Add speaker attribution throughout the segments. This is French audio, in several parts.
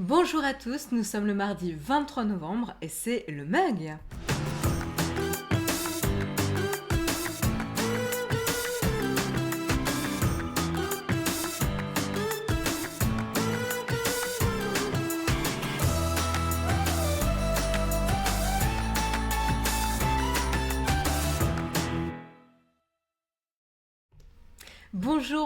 Speaker 1: Bonjour à tous, nous sommes le mardi 23 novembre et c'est le mug.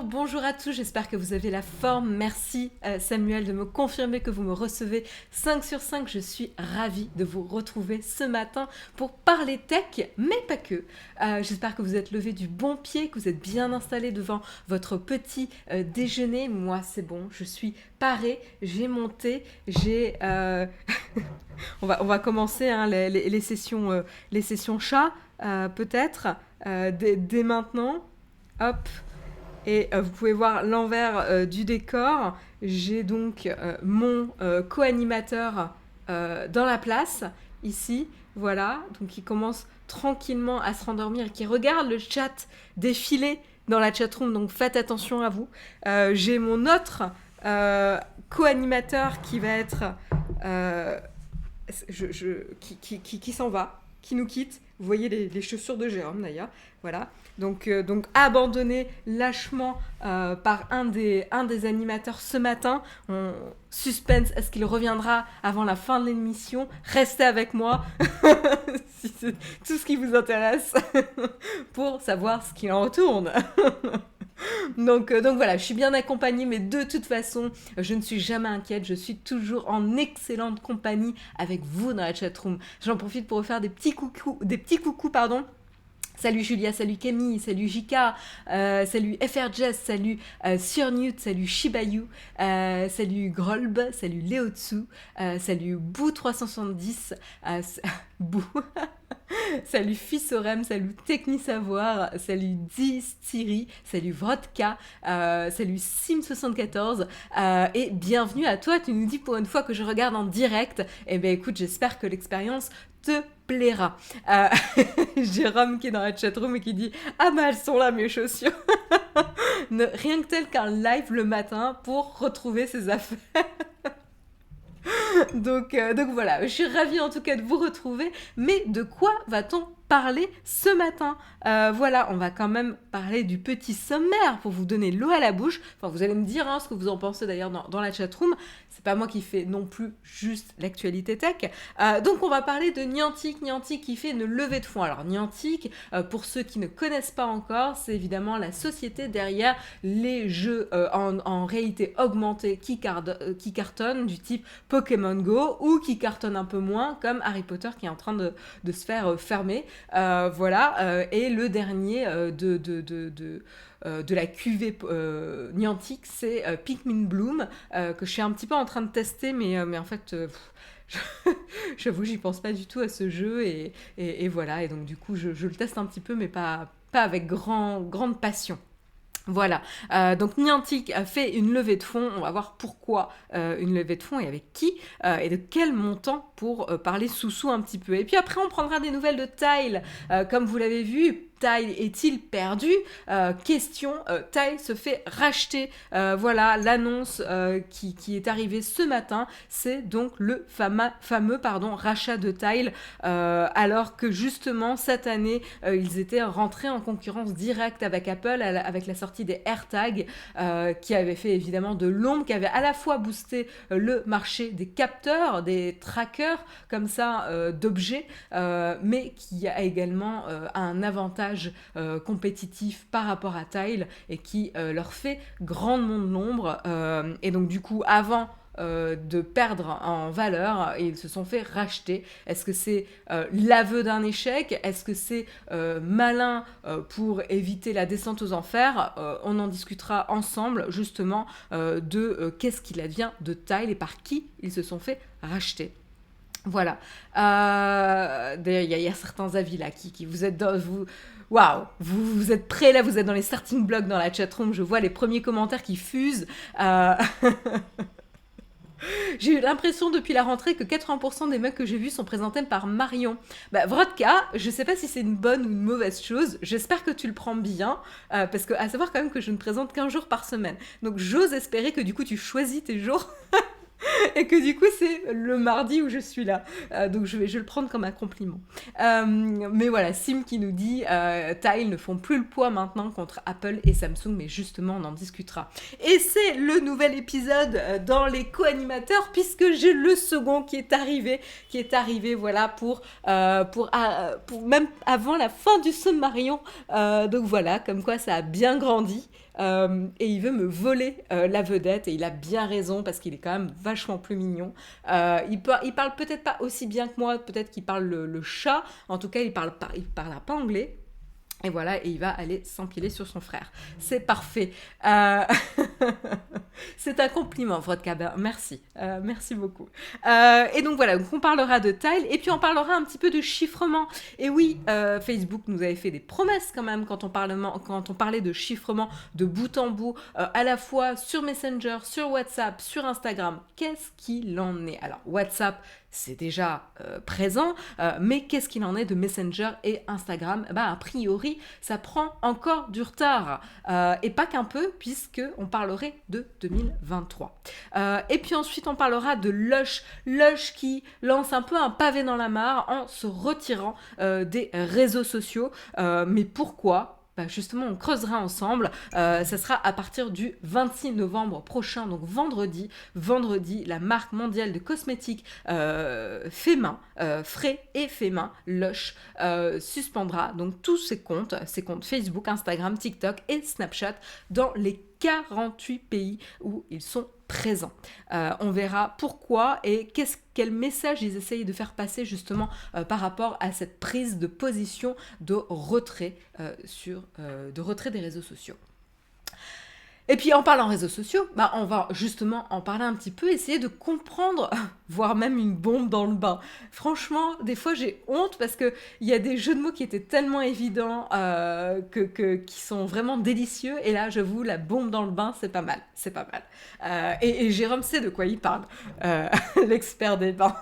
Speaker 1: Bonjour à tous, j'espère que vous avez la forme. Merci Samuel de me confirmer que vous me recevez 5 sur 5. Je suis ravie de vous retrouver ce matin pour parler tech, mais pas que. J'espère que vous êtes levé du bon pied, que vous êtes bien installé devant votre petit déjeuner. Moi c'est bon, je suis parée, j'ai monté, j'ai... on va commencer hein, les sessions chat peut-être dès maintenant. Hop. Et vous pouvez voir l'envers du décor. J'ai donc mon co-animateur dans la place, ici. Voilà, donc il commence tranquillement à se rendormir et qui regarde le chat défiler dans la chatroom. Donc faites attention à vous. J'ai mon autre co-animateur qui va être... qui s'en va, qui nous quitte. Vous voyez les chaussures de Jérôme d'ailleurs. Voilà. Donc abandonné lâchement par un des animateurs ce matin. Suspense, est-ce qu'il reviendra avant la fin de l'émission? Restez avec moi si c'est tout ce qui vous intéresse pour savoir ce qu'il en retourne. Donc voilà, je suis bien accompagnée, mais de toute façon, je ne suis jamais inquiète, je suis toujours en excellente compagnie avec vous dans la chatroom. J'en profite pour vous faire des petits coucous, pardon. Salut Julia, salut Camille, salut Jika, salut FRJS, salut Surnute, salut Shibayu, salut Grolb, salut Léotsu, salut Bou370, Bou, salut Fissorem, salut Technisavoir, salut Distiri, salut Vodka, salut Sim74 et bienvenue à toi. Tu nous dis pour une fois que je regarde en direct. Eh bien écoute, j'espère que l'expérience te plaira. Jérôme qui est dans la chatroom et qui dit « Ah bah elles sont là mes chaussures !» Rien que tel qu'un live le matin pour retrouver ses affaires. Donc voilà, je suis ravie en tout cas de vous retrouver. Mais de quoi va-t-on parler ce matin? Voilà, on va quand même parler du petit sommaire pour vous donner l'eau à la bouche. Enfin, vous allez me dire ce que vous en pensez d'ailleurs dans la chatroom. C'est pas moi qui fais non plus juste l'actualité tech. Donc on va parler de Niantic. Niantic qui fait une levée de fonds. Alors Niantic, pour ceux qui ne connaissent pas encore, c'est évidemment la société derrière les jeux en réalité augmentée qui cartonnent du type Pokémon Go ou qui cartonnent un peu moins comme Harry Potter qui est en train de se faire fermer. Voilà, et le dernier de la cuvée Niantic, c'est Pikmin Bloom, que je suis un petit peu en train de tester, mais en fait, j'avoue, j'y pense pas du tout à ce jeu, et voilà, et donc du coup, je le teste un petit peu, mais pas avec grande passion. Voilà, donc Niantic a fait une levée de fonds, on va voir pourquoi une levée de fonds et avec qui et de quel montant pour parler sous un petit peu. Et puis après on prendra des nouvelles de Tile, comme vous l'avez vu. Tile est-il perdu? Question, Tile se fait racheter. Voilà, l'annonce qui est arrivée ce matin, c'est donc le fameux rachat de Tile, alors que justement cette année, ils étaient rentrés en concurrence directe avec Apple, avec la sortie des AirTags, qui avait fait évidemment de l'ombre, qui avait à la fois boosté le marché des capteurs, des trackers, comme ça, d'objets, mais qui a également un avantage compétitif par rapport à Tile et qui leur fait grandement de l'ombre. Et donc du coup, avant de perdre en valeur, ils se sont fait racheter. Est-ce que c'est l'aveu d'un échec? Est-ce que c'est malin pour éviter la descente aux enfers? On en discutera ensemble justement de qu'est-ce qu'il advient de Tile et par qui ils se sont fait racheter. Voilà. D'ailleurs, il y a certains avis là qui vous êtes dans... Waouh, vous êtes prêts là, vous êtes dans les starting blocks dans la chatroom, je vois les premiers commentaires qui fusent. J'ai eu l'impression depuis la rentrée que 80% des mugs que j'ai vus sont présentés par Marion. Bah, Vodka, je sais pas si c'est une bonne ou une mauvaise chose, j'espère que tu le prends bien, parce que à savoir quand même que je ne présente qu'un jour par semaine. Donc j'ose espérer que du coup tu choisis tes jours Et que du coup, c'est le mardi où je suis là. Donc je vais le prendre comme un compliment. Mais voilà, Sim qui nous dit Tile ne font plus le poids maintenant contre Apple et Samsung, mais justement, on en discutera. Et c'est le nouvel épisode dans les co-animateurs, puisque j'ai le second qui est arrivé, voilà, pour même avant la fin du Sommarion. Donc voilà, comme quoi ça a bien grandi. Et il veut me voler la vedette, et il a bien raison parce qu'il est quand même vachement plus mignon. Il parle peut-être pas aussi bien que moi, peut-être qu'il parle le chat, en tout cas il parle pas anglais. Et voilà, et il va aller s'empiler sur son frère. C'est parfait. Euh, C'est un compliment, Vodka. Merci. Merci beaucoup. Et donc voilà, donc on parlera de Tile et puis on parlera un petit peu de chiffrement. Et oui, Facebook nous avait fait des promesses quand même quand on parlait de chiffrement de bout en bout, à la fois sur Messenger, sur WhatsApp, sur Instagram. Qu'est-ce qu'il en est? Alors, WhatsApp, c'est déjà présent, mais qu'est-ce qu'il en est de Messenger et Instagram? A priori, ça prend encore du retard, et pas qu'un peu, puisqu'on parlerait de 2023. Et puis ensuite, on parlera de Lush qui lance un peu un pavé dans la mare en se retirant des réseaux sociaux. Mais pourquoi? Justement, on creusera ensemble. Ça sera à partir du 26 novembre prochain, donc vendredi, la marque mondiale de cosmétiques fait main, frais et fait main, Lush, suspendra donc tous ses comptes Facebook, Instagram, TikTok et Snapchat dans les 48 pays où ils sont présents. On verra pourquoi et quel message ils essayent de faire passer justement par rapport à cette prise de position de retrait, de retrait des réseaux sociaux. Et puis en parlant réseaux sociaux, on va justement en parler un petit peu, essayer de comprendre, voire même une bombe dans le bain. Franchement, des fois j'ai honte parce qu'il y a des jeux de mots qui étaient tellement évidents, qui sont vraiment délicieux. Et là, j'avoue, la bombe dans le bain, c'est pas mal. Et Jérôme sait de quoi il parle, l'expert des bains.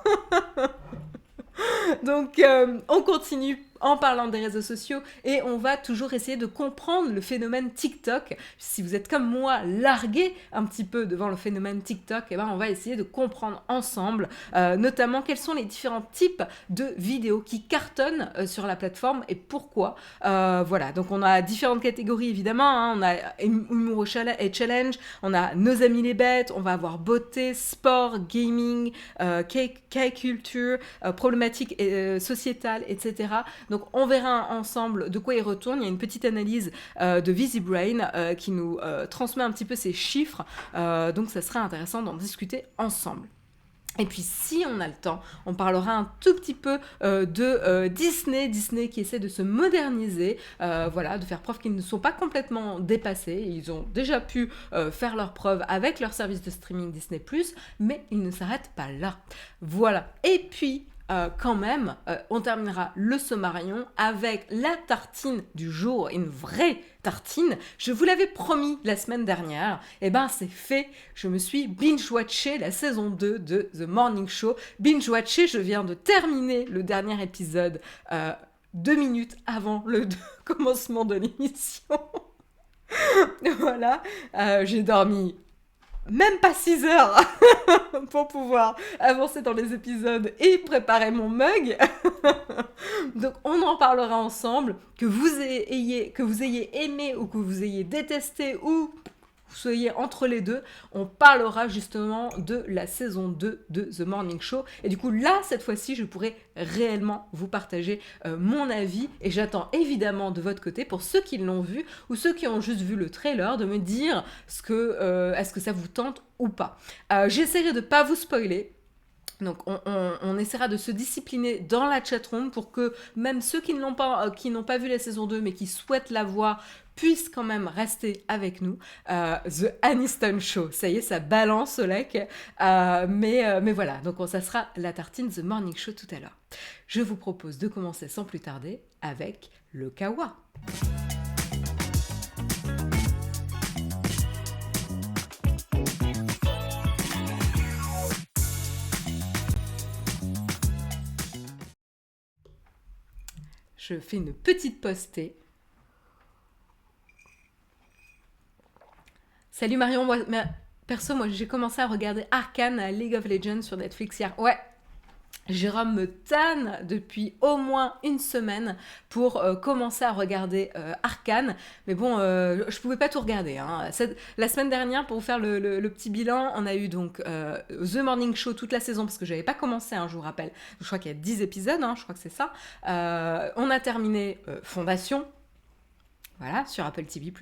Speaker 1: Donc, on continue en parlant des réseaux sociaux et on va toujours essayer de comprendre le phénomène TikTok. Si vous êtes comme moi largué un petit peu devant le phénomène TikTok, on va essayer de comprendre ensemble, notamment quels sont les différents types de vidéos qui cartonnent sur la plateforme et pourquoi. Voilà, donc on a différentes catégories évidemment, on a humour et challenge, on a nos amis les bêtes, on va avoir beauté, sport, gaming, K-culture, problématiques sociétales, etc. Donc on verra ensemble de quoi il retourne. Il y a une petite analyse de VisiBrain qui nous transmet un petit peu ces chiffres. Donc ça serait intéressant d'en discuter ensemble. Et puis si on a le temps, on parlera un tout petit peu de Disney qui essaie de se moderniser, voilà, de faire preuve qu'ils ne sont pas complètement dépassés. Ils ont déjà pu faire leurs preuves avec leur service de streaming Disney+, mais ils ne s'arrêtent pas là. Voilà. Et puis quand même, on terminera le Sommarion avec la tartine du jour, une vraie tartine. Je vous l'avais promis la semaine dernière, et c'est fait. Je me suis binge-watché la saison 2 de The Morning Show. Binge-watché, je viens de terminer le dernier épisode 2 minutes avant le commencement de l'émission. Voilà, j'ai dormi même pas 6 heures pour pouvoir avancer dans les épisodes et préparer mon mug. Donc on en parlera ensemble, que vous ayez aimé ou que vous ayez détesté ou vous soyez entre les deux, on parlera justement de la saison 2 de The Morning Show. Et du coup, là, cette fois-ci, je pourrai réellement vous partager mon avis. Et j'attends évidemment de votre côté, pour ceux qui l'ont vu ou ceux qui ont juste vu le trailer, de me dire est-ce que ça vous tente ou pas. J'essaierai de ne pas vous spoiler. Donc on essaiera de se discipliner dans la chatroom pour que même ceux qui n'ont pas vu la saison 2 mais qui souhaitent la voir puissent quand même rester avec nous. The Aniston Show, ça y est, ça balance au lec. Mais voilà, donc ça sera la tartine The Morning Show tout à l'heure. Je vous propose de commencer sans plus tarder avec le Kawa. Je fais une petite pause thé. Salut Marion, perso, moi j'ai commencé à regarder Arcane à League of Legends sur Netflix hier. Ouais, Jérôme me tanne depuis au moins une semaine pour commencer à regarder Arcane. Mais bon, je pouvais pas tout regarder, hein. La semaine dernière, pour vous faire le petit bilan, on a eu donc The Morning Show toute la saison, parce que j'avais pas commencé, hein, je vous rappelle. Je crois qu'il y a 10 épisodes, hein, je crois que c'est ça. On a terminé Fondation. Voilà, sur Apple TV+.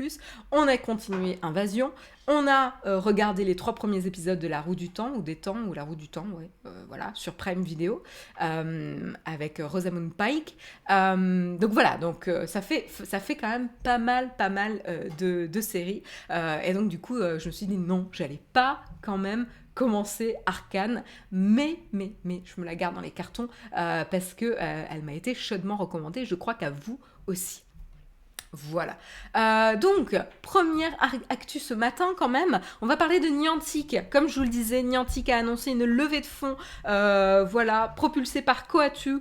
Speaker 1: On a continué Invasion. On a regardé les 3 premiers épisodes de La Roue du Temps, ou des Temps, ou La Roue du Temps, ouais, voilà, sur Prime Video, avec Rosamund Pike. Donc voilà, donc ça fait quand même pas mal de séries. Et donc du coup, je me suis dit non, j'allais pas quand même commencer Arcane, mais je me la garde dans les cartons parce que elle m'a été chaudement recommandée. Je crois qu'à vous aussi. Voilà. Donc, première actu ce matin quand même, on va parler de Niantic. Comme je vous le disais, Niantic a annoncé une levée de fonds, voilà, propulsée par Coatue,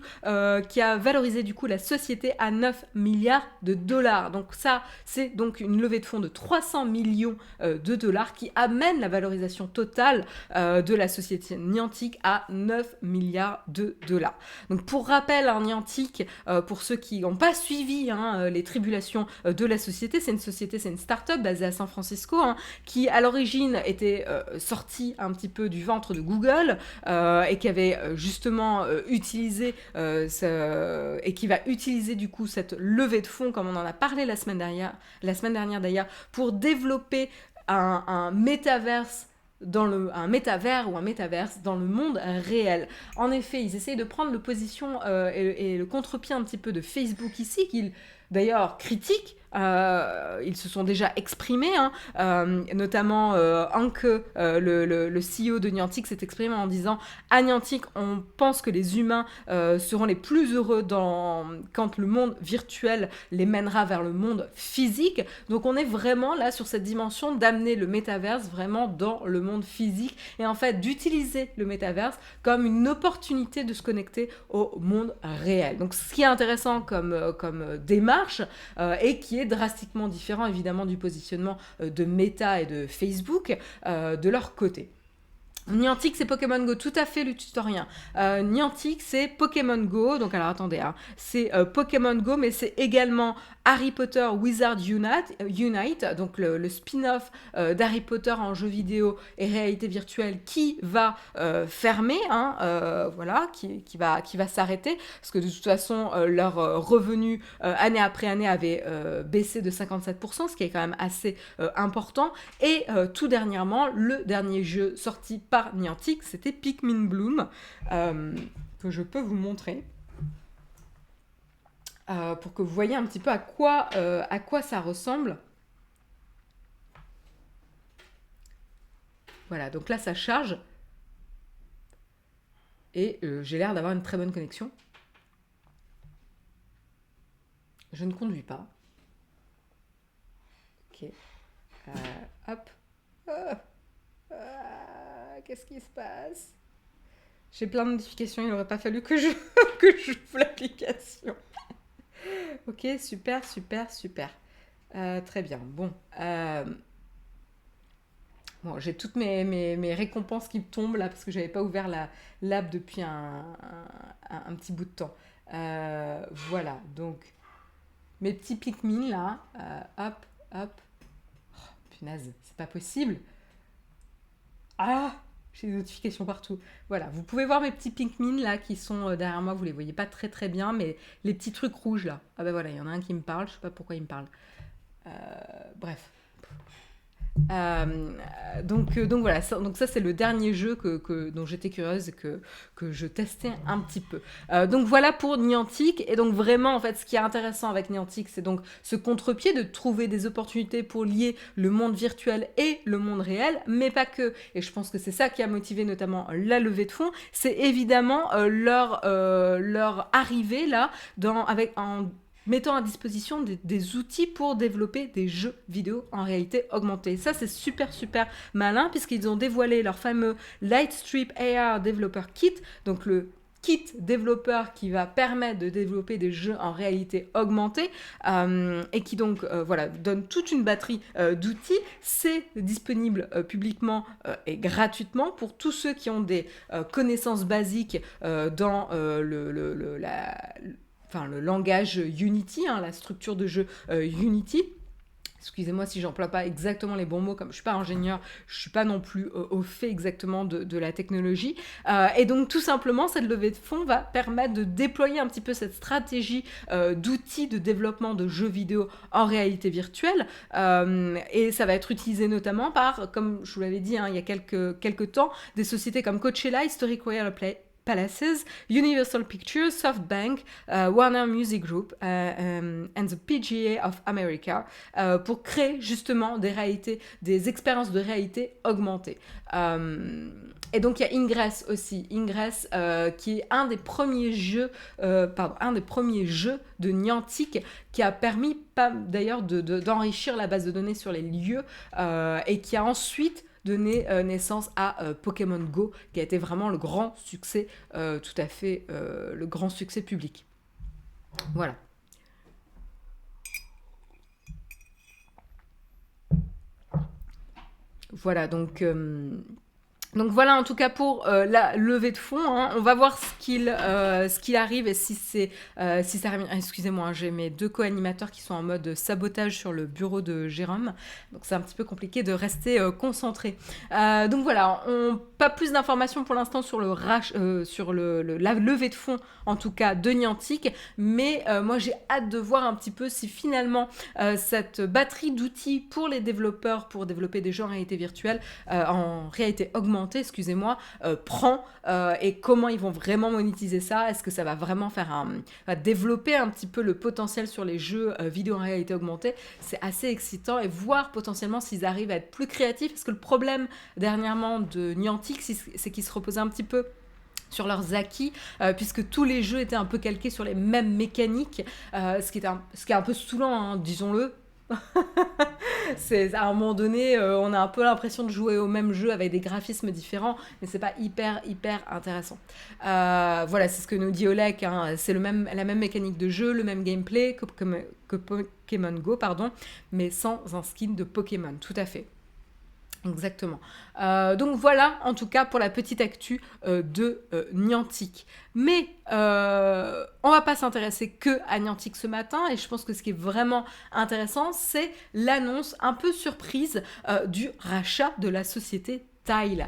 Speaker 1: qui a valorisé du coup la société à 9 milliards de dollars. Donc ça, c'est donc une levée de fonds de 300 millions de dollars qui amène la valorisation totale de la société Niantic à 9 milliards de dollars. Donc pour rappel, hein, Niantic, pour ceux qui n'ont pas suivi les tribulations de la société, c'est une start-up basée à San Francisco, hein, qui à l'origine était sortie un petit peu du ventre de Google et qui avait justement utilisé et qui va utiliser du coup cette levée de fonds, comme on en a parlé la semaine dernière d'ailleurs, pour développer un métaverse un métavers ou un métaverse dans le monde réel. En effet, ils essayent de prendre le position et le contre-pied un petit peu de Facebook ici, qu'ils d'ailleurs critiquent. Ils se sont déjà exprimés, hein, notamment Hanke, le CEO de Niantic, s'est exprimé en disant « À Niantic, on pense que les humains seront les plus heureux quand le monde virtuel les mènera vers le monde physique. » Donc on est vraiment là sur cette dimension d'amener le métaverse vraiment dans le monde physique et en fait d'utiliser le métaverse comme une opportunité de se connecter au monde réel. Donc ce qui est intéressant comme démarche et qui est drastiquement différent évidemment du positionnement de Meta et de Facebook de leur côté. Niantic, c'est Pokémon Go, tout à fait le tutorien. Niantic, c'est Pokémon Go, donc alors attendez, hein, c'est Pokémon Go, mais c'est également Harry Potter Wizard Unite, donc le spin-off d'Harry Potter en jeu vidéo et réalité virtuelle qui va fermer, hein, voilà, qui va s'arrêter, parce que de toute façon, leur revenu année après année avait baissé de 57%, ce qui est quand même assez important. Et tout dernièrement, le dernier jeu sorti par Niantic, c'était Pikmin Bloom, que je peux vous montrer. Pour que vous voyez un petit peu à quoi ça ressemble. Voilà, donc là ça charge. Et j'ai l'air d'avoir une très bonne connexion. Je ne conduis pas. Ok. Hop. Qu'est-ce qui se passe? J'ai plein de notifications, il n'aurait pas fallu que j'ouvre l'application. Ok, super. Très bien. Bon, j'ai toutes mes récompenses qui tombent là parce que j'avais pas ouvert l'app depuis un petit bout de temps. Voilà, donc mes petits Pikmin là, hop. Oh, punaise, c'est pas possible. Ah, j'ai des notifications partout. Voilà, vous pouvez voir mes petits Pikmin là qui sont derrière moi, vous les voyez pas très bien, mais les petits trucs rouges là. Ah bah voilà, il y en a un qui me parle, je sais pas pourquoi il me parle. Bref. Donc voilà, donc ça c'est le dernier jeu dont j'étais curieuse et que je testais un petit peu. Donc voilà pour Niantic, et donc vraiment en fait ce qui est intéressant avec Niantic, c'est donc ce contre-pied de trouver des opportunités pour lier le monde virtuel et le monde réel, mais pas que. Et je pense que c'est ça qui a motivé notamment la levée de fonds, c'est évidemment leur arrivée là en mettant à disposition des outils pour développer des jeux vidéo en réalité augmentée. Ça, c'est super malin, puisqu'ils ont dévoilé leur fameux Lightstrip AR Developer Kit, donc le kit développeur qui va permettre de développer des jeux en réalité augmentée et qui donc donne toute une batterie d'outils. C'est disponible publiquement et gratuitement pour tous ceux qui ont des connaissances basiques dans le langage Unity, la structure de jeu Unity. Excusez-moi si j'emploie pas exactement les bons mots, comme je suis pas ingénieur, je suis pas non plus au fait exactement de la technologie. Et donc tout simplement, cette levée de fonds va permettre de déployer un petit peu cette stratégie d'outils de développement de jeux vidéo en réalité virtuelle. Et ça va être utilisé notamment par, comme je vous l'avais dit il y a quelques temps, des sociétés comme Coachella, Historic Royal Palaces, Universal Pictures, SoftBank, Warner Music Group and the PGA of America pour créer justement des expériences de réalité augmentée. Et donc il y a Ingress aussi, qui est un des premiers jeux de Niantic qui a permis d'ailleurs d'enrichir la base de données sur les lieux et qui a ensuite donné naissance à Pokémon Go, qui a été vraiment le grand succès, le grand succès public. Voilà. Voilà, donc voilà en tout cas pour la levée de fonds. On va voir ce qu'il arrive et si ça arrive. Excusez-moi, j'ai mes 2 co-animateurs qui sont en mode sabotage sur le bureau de Jérôme. Donc c'est un petit peu compliqué de rester concentré. Donc voilà, pas plus d'informations pour l'instant sur la levée de fonds, en tout cas de Niantic. Mais moi j'ai hâte de voir un petit peu si finalement cette batterie d'outils pour les développeurs pour développer des jeux en réalité virtuelle, en réalité augmentée, prend et comment ils vont vraiment monétiser ça. Est-ce que ça va vraiment va développer un petit peu le potentiel sur les jeux vidéo en réalité augmentée? C'est assez excitant et voir potentiellement s'ils arrivent à être plus créatifs, parce que le problème dernièrement de Niantic, c'est qu'ils se reposaient un petit peu sur leurs acquis, puisque tous les jeux étaient un peu calqués sur les mêmes mécaniques, ce qui est un peu saoulant, disons-le. C'est à un moment donné on a un peu l'impression de jouer au même jeu avec des graphismes différents, mais c'est pas hyper intéressant. Voilà, c'est ce que nous dit Oleg, c'est la même mécanique de jeu, le même gameplay que Pokémon Go, mais sans un skin de Pokémon, tout à fait. Exactement. Donc voilà, en tout cas, pour la petite actu de Niantic. Mais on va pas s'intéresser que à Niantic ce matin, et je pense que ce qui est vraiment intéressant, c'est l'annonce un peu surprise du rachat de la société Tile.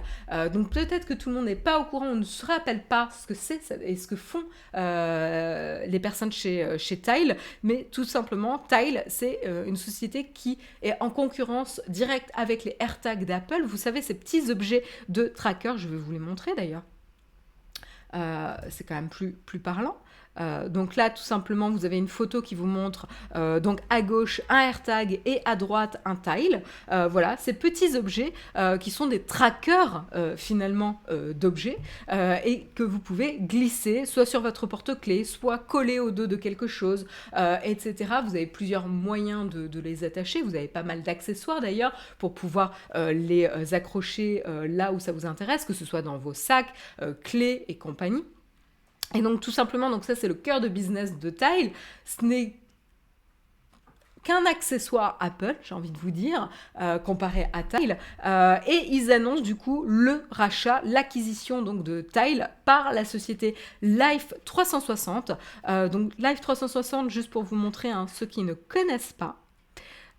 Speaker 1: Donc peut-être que tout le monde n'est pas au courant, on ne se rappelle pas ce que c'est et ce que font les personnes chez Tile, mais tout simplement Tile, c'est une société qui est en concurrence directe avec les AirTags d'Apple. Vous savez, ces petits objets de tracker, je vais vous les montrer d'ailleurs. C'est quand même plus parlant. Donc là, tout simplement, vous avez une photo qui vous montre donc à gauche un AirTag et à droite un Tile. Voilà, ces petits objets qui sont des trackers finalement d'objets et que vous pouvez glisser soit sur votre porte-clés, soit coller au dos de quelque chose, etc. Vous avez plusieurs moyens de les attacher. Vous avez pas mal d'accessoires d'ailleurs pour pouvoir les accrocher là où ça vous intéresse, que ce soit dans vos sacs, clés et compagnie. Et donc tout simplement, donc ça c'est le cœur de business de Tile. Ce n'est qu'un accessoire Apple, j'ai envie de vous dire, comparé à Tile. Et ils annoncent du coup le rachat, l'acquisition donc de Tile par la société Life360. Donc Life360, juste pour vous montrer ceux qui ne connaissent pas.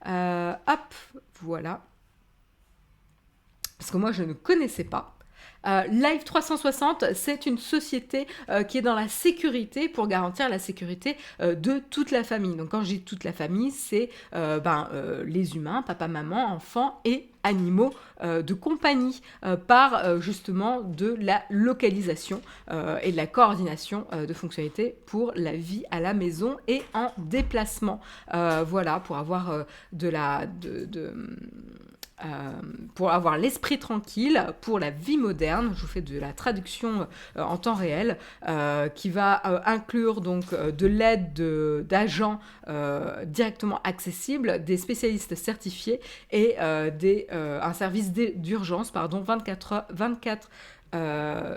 Speaker 1: Hop, voilà. Parce que moi je ne connaissais pas. Life360, c'est une société qui est dans la sécurité pour garantir la sécurité de toute la famille. Donc quand je dis toute la famille, c'est les humains, papa, maman, enfants et animaux de compagnie par justement de la localisation et de la coordination de fonctionnalités pour la vie à la maison et en déplacement. Voilà, pour avoir pour avoir l'esprit tranquille, pour la vie moderne. Je vous fais de la traduction en temps réel, qui va inclure donc de l'aide d'agents directement accessibles, des spécialistes certifiés et un service d'urgence 24 euh,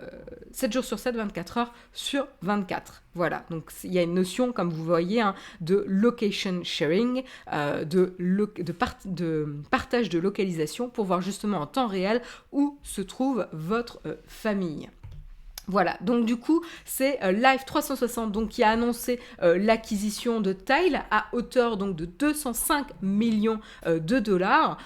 Speaker 1: 7 jours sur 7, 24 heures sur 24. Voilà, donc il y a une notion, comme vous voyez, hein, de location sharing, de partage de localisation pour voir justement en temps réel où se trouve votre famille. Voilà, donc du coup, c'est Life 360 donc, qui a annoncé l'acquisition de Tile à hauteur donc, de 205 millions de dollars.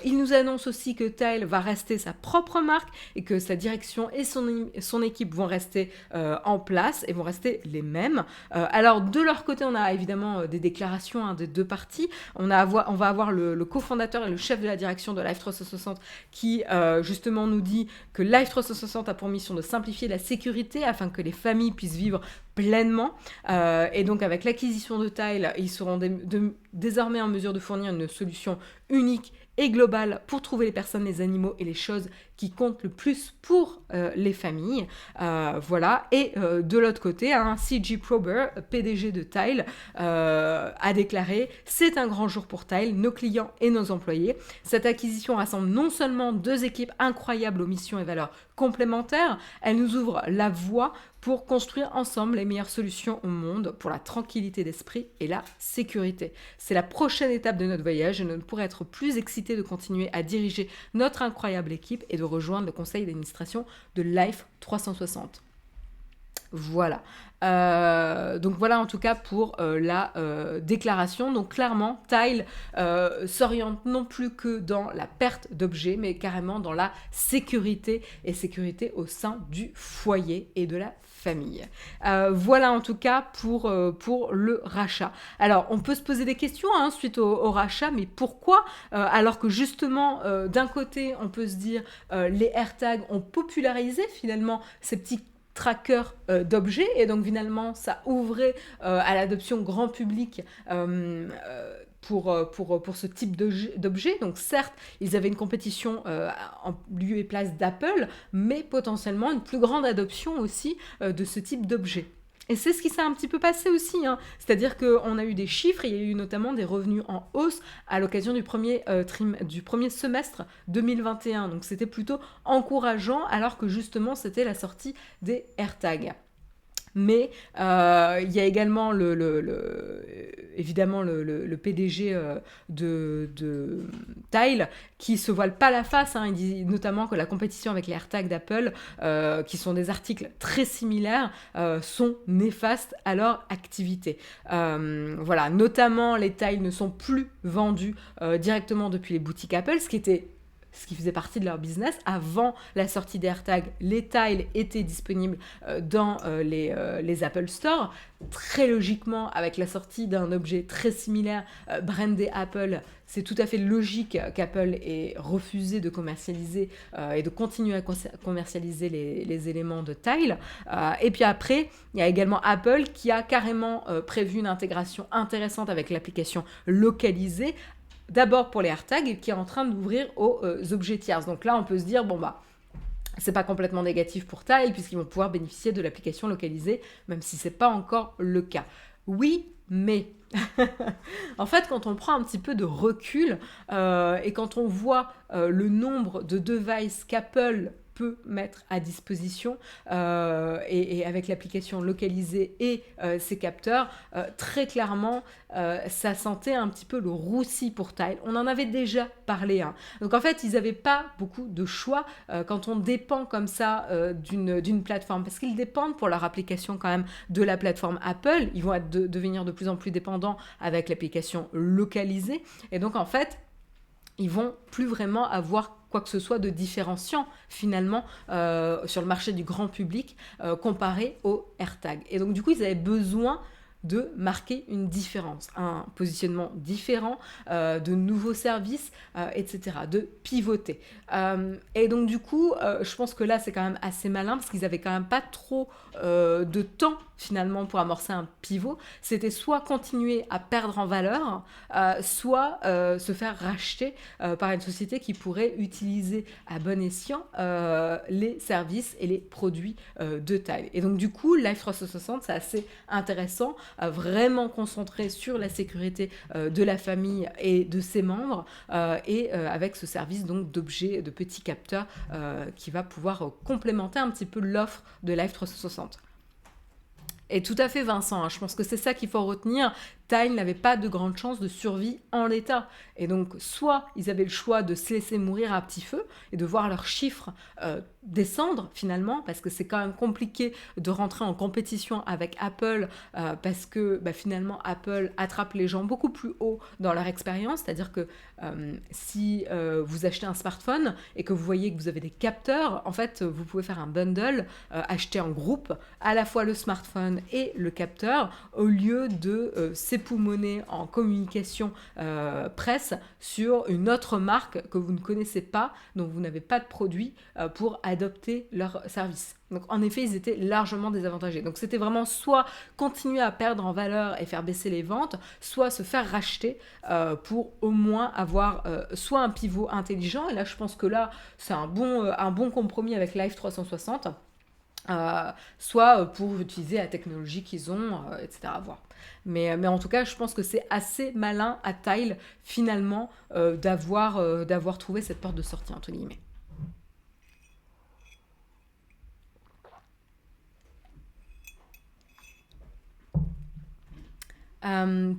Speaker 1: Il nous annonce aussi que Tile va rester sa propre marque et que sa direction et son équipe vont rester en place et vont rester les mêmes. Alors, de leur côté, on a évidemment des déclarations des deux parties. On va avoir le cofondateur et le chef de la direction de Life 360 qui justement nous dit que Life 360 a pour mission de simplifier la sécurité afin que les familles puissent vivre pleinement. Et donc avec l'acquisition de Tile, ils seront désormais en mesure de fournir une solution unique et globale pour trouver les personnes, les animaux et les choses qui comptent le plus pour les familles. Voilà. Et de l'autre côté, C.J. Prober, PDG de Tile, a déclaré « C'est un grand jour pour Tile, nos clients et nos employés. Cette acquisition rassemble non seulement deux équipes incroyables aux missions et valeurs complémentaires, elle nous ouvre la voie pour construire ensemble les meilleures solutions au monde pour la tranquillité d'esprit et la sécurité. C'est la prochaine étape de notre voyage et je ne pourrais être plus excitée de continuer à diriger notre incroyable équipe et de rejoindre le conseil d'administration de Life 360. » Voilà. Donc voilà en tout cas pour la déclaration. Donc clairement, Tile s'oriente non plus que dans la perte d'objets, mais carrément dans la sécurité et sécurité au sein du foyer et de la famille. Voilà en tout cas pour le rachat. Alors on peut se poser des questions suite au rachat, mais pourquoi alors que justement d'un côté on peut se dire les AirTags ont popularisé finalement ces petits tracker d'objets et donc finalement ça ouvrait à l'adoption grand public pour ce type d'objet. Donc certes, ils avaient une compétition en lieu et place d'Apple, mais potentiellement une plus grande adoption aussi de ce type d'objet. Et c'est ce qui s'est un petit peu passé aussi, c'est-à-dire qu'on a eu des chiffres, il y a eu notamment des revenus en hausse à l'occasion du premier semestre 2021, donc c'était plutôt encourageant alors que justement c'était la sortie des AirTags. Mais il y a également évidemment le PDG de Tile qui se voile pas la face. Il dit notamment que la compétition avec les AirTags d'Apple, qui sont des articles très similaires, sont néfastes à leur activité. Voilà, notamment les Tile ne sont plus vendus directement depuis les boutiques Apple, ce qui faisait partie de leur business. Avant la sortie des AirTags, les Tile étaient disponibles dans les Apple Store. Très logiquement, avec la sortie d'un objet très similaire, brandé Apple, c'est tout à fait logique qu'Apple ait refusé de commercialiser et de continuer à commercialiser les éléments de Tile. Et puis après, il y a également Apple qui a carrément prévu une intégration intéressante avec l'application localisée, d'abord pour les AirTags et qui est en train d'ouvrir aux objets tiers. Donc là, on peut se dire, c'est pas complètement négatif pour Tile puisqu'ils vont pouvoir bénéficier de l'application localisée, même si c'est pas encore le cas. Oui, mais en fait, quand on prend un petit peu de recul et quand on voit le nombre de devices qu'Apple peut mettre à disposition et avec l'application localisée et ses capteurs, très clairement, ça sentait un petit peu le roussi pour Tile. On en avait déjà parlé. Donc en fait, ils n'avaient pas beaucoup de choix quand on dépend comme ça d'une plateforme, parce qu'ils dépendent pour leur application quand même de la plateforme Apple. Ils vont devenir de plus en plus dépendants avec l'application localisée. Et donc en fait, ils vont plus vraiment avoir quoi que ce soit de différenciant finalement sur le marché du grand public comparé aux AirTags. Et donc du coup, ils avaient besoin de marquer une différence, un positionnement différent, de nouveaux services, etc., de pivoter. Et donc du coup, je pense que là, c'est quand même assez malin parce qu'ils n'avaient quand même pas trop de temps finalement pour amorcer un pivot. C'était soit continuer à perdre en valeur, soit se faire racheter par une société qui pourrait utiliser à bon escient les services et les produits de Tile. Et donc du coup, Life 360, c'est assez intéressant vraiment concentré sur la sécurité de la famille et de ses membres, et avec ce service donc d'objets, de petits capteurs qui va pouvoir complémenter un petit peu l'offre de Live 360. Et tout à fait Vincent, hein, je pense que c'est ça qu'il faut retenir. Tile n'avait pas de grande chance de survie en l'état. Et donc, soit ils avaient le choix de se laisser mourir à petit feu et de voir leurs chiffres descendre finalement, parce que c'est quand même compliqué de rentrer en compétition avec Apple, parce que finalement Apple attrape les gens beaucoup plus haut dans leur expérience. C'est-à-dire que si vous achetez un smartphone et que vous voyez que vous avez des capteurs, en fait, vous pouvez faire un bundle, acheter en groupe à la fois le smartphone et le capteur, au lieu de s'époumoner en communication presse sur une autre marque que vous ne connaissez pas, dont vous n'avez pas de produit pour adopter leur service. Donc en effet, ils étaient largement désavantagés. Donc c'était vraiment soit continuer à perdre en valeur et faire baisser les ventes, soit se faire racheter pour au moins avoir soit un pivot intelligent, et là je pense que là c'est un bon compromis avec Live 360, soit pour utiliser la technologie qu'ils ont, etc. à voir. Mais en tout cas, je pense que c'est assez malin à Tile, finalement, d'avoir trouvé cette porte de sortie, entre guillemets.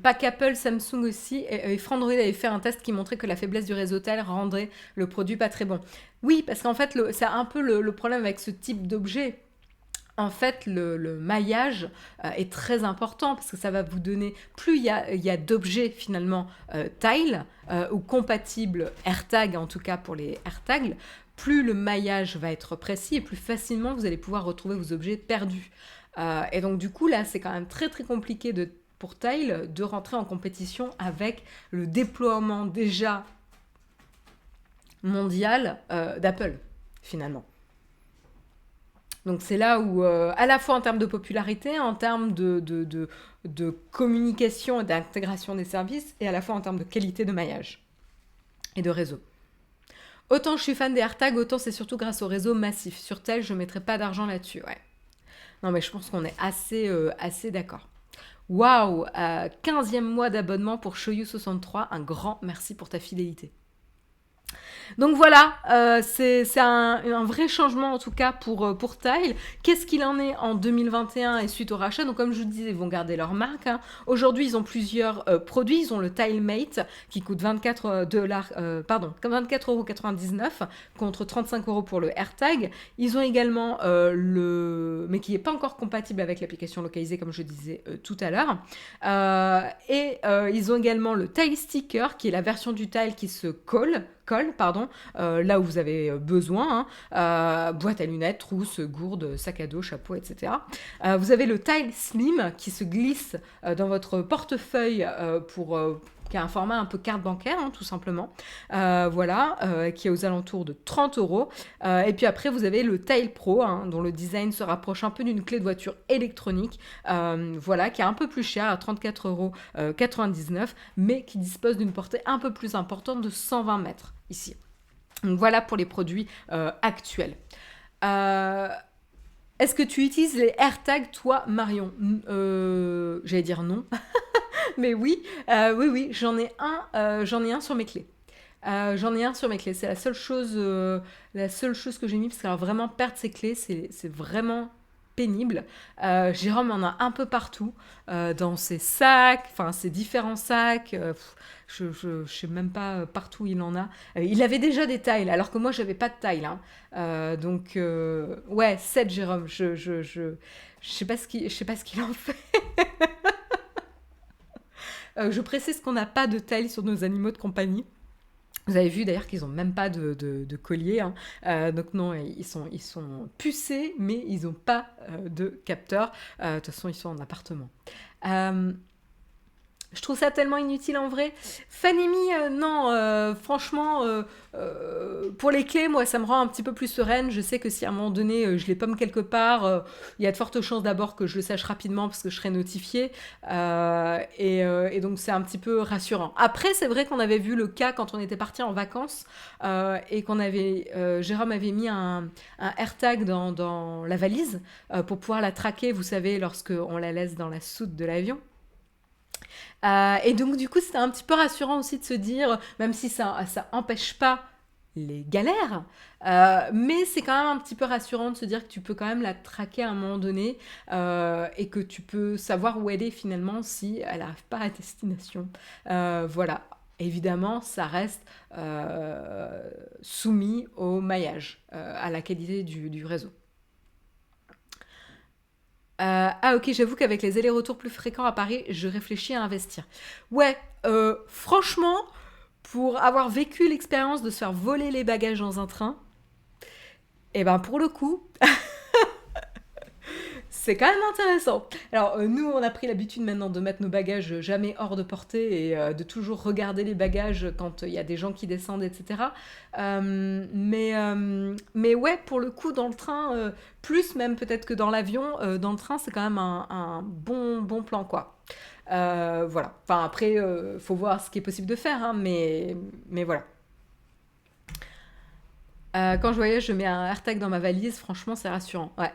Speaker 1: Pas qu'Apple, Samsung aussi, et Frandroid avait fait un test qui montrait que la faiblesse du réseau Tile rendrait le produit pas très bon. Oui, parce qu'en fait, c'est un peu le problème avec ce type d'objet. En fait, le maillage est très important parce que ça va vous donner, plus il y a d'objets finalement Tile ou compatibles AirTag, en tout cas pour les AirTags, plus le maillage va être précis et plus facilement vous allez pouvoir retrouver vos objets perdus. Et donc du coup, là, c'est quand même très très compliqué pour Tile de rentrer en compétition avec le déploiement déjà mondial d'Apple, finalement. Donc c'est là où, à la fois en termes de popularité, en termes de communication et d'intégration des services, et à la fois en termes de qualité de maillage et de réseau. Autant je suis fan des AirTags, autant c'est surtout grâce au réseau massif. Sur tel, je ne mettrai pas d'argent là-dessus, ouais. Non mais je pense qu'on est assez d'accord. Waouh, 15e mois d'abonnement pour Shoyu63, un grand merci pour ta fidélité. Donc voilà, c'est un vrai changement en tout cas pour Tile. Qu'est-ce qu'il en est en 2021 et suite au rachat? Donc comme je vous disais, ils vont garder leur marque, hein. Aujourd'hui, ils ont plusieurs produits. Ils ont le TileMate qui coûte 24,99 € contre 35 € pour le AirTag. Ils ont également mais qui n'est pas encore compatible avec l'application localisée comme je disais tout à l'heure. Ils ont également le Tile Sticker qui est la version du Tile qui se colle, là où vous avez besoin, hein, boîte à lunettes, trousse, gourde, sac à dos, chapeau, etc. Vous avez le Tile Slim qui se glisse dans votre portefeuille qui a un format un peu carte bancaire, hein, tout simplement. Qui est aux alentours de 30 €. Et puis après, vous avez le Tile Pro, hein, dont le design se rapproche un peu d'une clé de voiture électronique, qui est un peu plus cher, à 34,99 €, mais qui dispose d'une portée un peu plus importante de 120 mètres, ici. Donc voilà pour les produits actuels. Est-ce que tu utilises les AirTags, toi, Marion? J'allais dire non. Mais oui, j'en ai un sur mes clés. C'est la seule chose que j'ai mis, parce que alors, vraiment perdre ses clés, c'est vraiment pénible. Jérôme en a un peu partout, dans ses sacs, enfin ses différents sacs. Je sais même pas partout où il en a. Il avait déjà des tiles, alors que moi j'avais pas de tiles, hein. Ouais, 7 Jérôme. Je sais pas ce qu'il en fait. Je précise qu'on n'a pas de taille sur nos animaux de compagnie. Vous avez vu d'ailleurs qu'ils n'ont même pas de collier, hein. Donc non, ils sont pucés, mais ils n'ont pas de capteur. De toute façon, ils sont en appartement. Je trouve ça tellement inutile en vrai. Fanemy, non, franchement, pour les clés, moi, ça me rend un petit peu plus sereine. Je sais que si à un moment donné, je les pomme quelque part, il y a de fortes chances d'abord que je le sache rapidement parce que je serai notifiée. Et donc, c'est un petit peu rassurant. Après, c'est vrai qu'on avait vu le cas quand on était parti en vacances et Jérôme avait mis un AirTag dans la valise pour pouvoir la traquer, vous savez, lorsqu'on la laisse dans la soute de l'avion. Et donc, du coup, c'était un petit peu rassurant aussi de se dire, même si ça empêche pas les galères, mais c'est quand même un petit peu rassurant de se dire que tu peux quand même la traquer à un moment donné et que tu peux savoir où elle est finalement si elle n'arrive pas à destination. Voilà. Évidemment, ça reste soumis au maillage, à la qualité du réseau. Ok, j'avoue qu'avec les allers-retours plus fréquents à Paris, je réfléchis à investir. Ouais, franchement, pour avoir vécu l'expérience de se faire voler les bagages dans un train, et ben pour le coup, c'est quand même intéressant. Alors, nous, on a pris l'habitude maintenant de mettre nos bagages jamais hors de portée et de toujours regarder les bagages quand il y a des gens qui descendent, etc. Mais ouais, pour le coup, dans le train, plus même peut-être que dans l'avion, dans le train, c'est quand même un bon plan, quoi. Voilà. Enfin, après, faut voir ce qui est possible de faire, hein, mais voilà. Quand je voyage, je mets un AirTag dans ma valise, franchement, c'est rassurant. Ouais.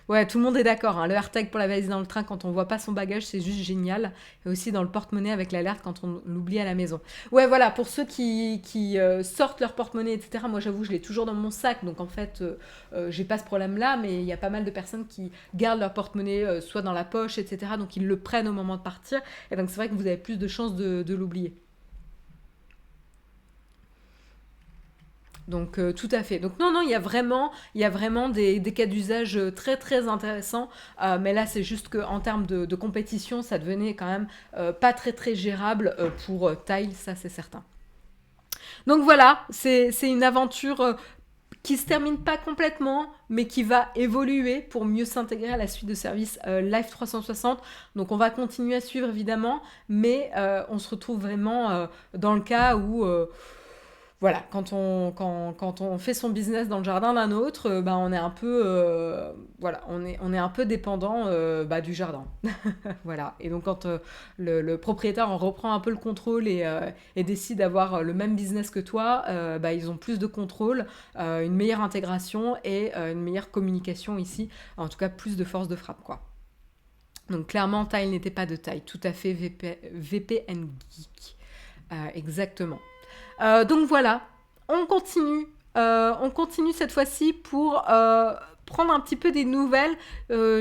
Speaker 1: Ouais, tout le monde est d'accord, hein. Le AirTag pour la valise dans le train quand on voit pas son bagage, c'est juste génial. Et aussi dans le porte-monnaie avec l'alerte quand on l'oublie à la maison. Ouais, voilà, pour ceux qui sortent leur porte-monnaie, etc. Moi, j'avoue, je l'ai toujours dans mon sac, donc en fait, j'ai pas ce problème-là, mais il y a pas mal de personnes qui gardent leur porte-monnaie soit dans la poche, etc. Donc ils le prennent au moment de partir. Et donc c'est vrai que vous avez plus de chances de l'oublier. Donc tout à fait. Donc non, non, il y a vraiment des cas d'usage très très intéressants. Mais là, c'est juste qu'en termes de compétition, ça devenait quand même pas très très gérable pour Tile, ça c'est certain. Donc voilà, c'est une aventure qui se termine pas complètement, mais qui va évoluer pour mieux s'intégrer à la suite de services Live 360. Donc on va continuer à suivre évidemment, mais on se retrouve vraiment dans le cas où voilà, quand on fait son business dans le jardin d'un autre, bah, on est un peu, voilà, on est un peu dépendant bah, du jardin. Voilà. Et donc quand le propriétaire en reprend un peu le contrôle et décide d'avoir le même business que toi, bah, ils ont plus de contrôle, une meilleure intégration et une meilleure communication ici. En tout cas, plus de force de frappe, quoi. Donc clairement, taille n'était pas de taille. Tout à fait VPN Geek. Exactement. Donc voilà, on continue cette fois-ci pour prendre un petit peu des nouvelles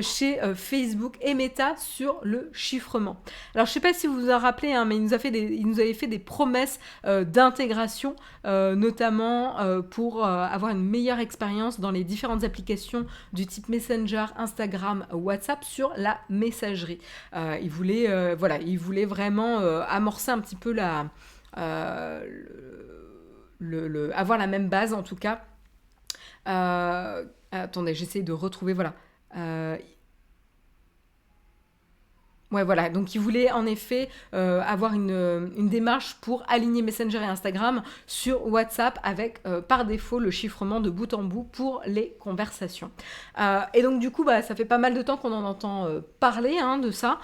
Speaker 1: chez Facebook et Meta sur le chiffrement. Alors je ne sais pas si vous vous en rappelez, hein, mais il nous avait fait des promesses d'intégration, notamment pour avoir une meilleure expérience dans les différentes applications du type Messenger, Instagram, WhatsApp sur la messagerie. Il voulait vraiment amorcer un petit peu euh, avoir la même base en tout cas. Attendez, j'essaie de retrouver, voilà. Euh, ouais, voilà. Donc, il voulait en effet avoir une démarche pour aligner Messenger et Instagram sur WhatsApp avec par défaut le chiffrement de bout en bout pour les conversations. Et donc, du coup, bah, ça fait pas mal de temps qu'on en entend parler hein, de ça.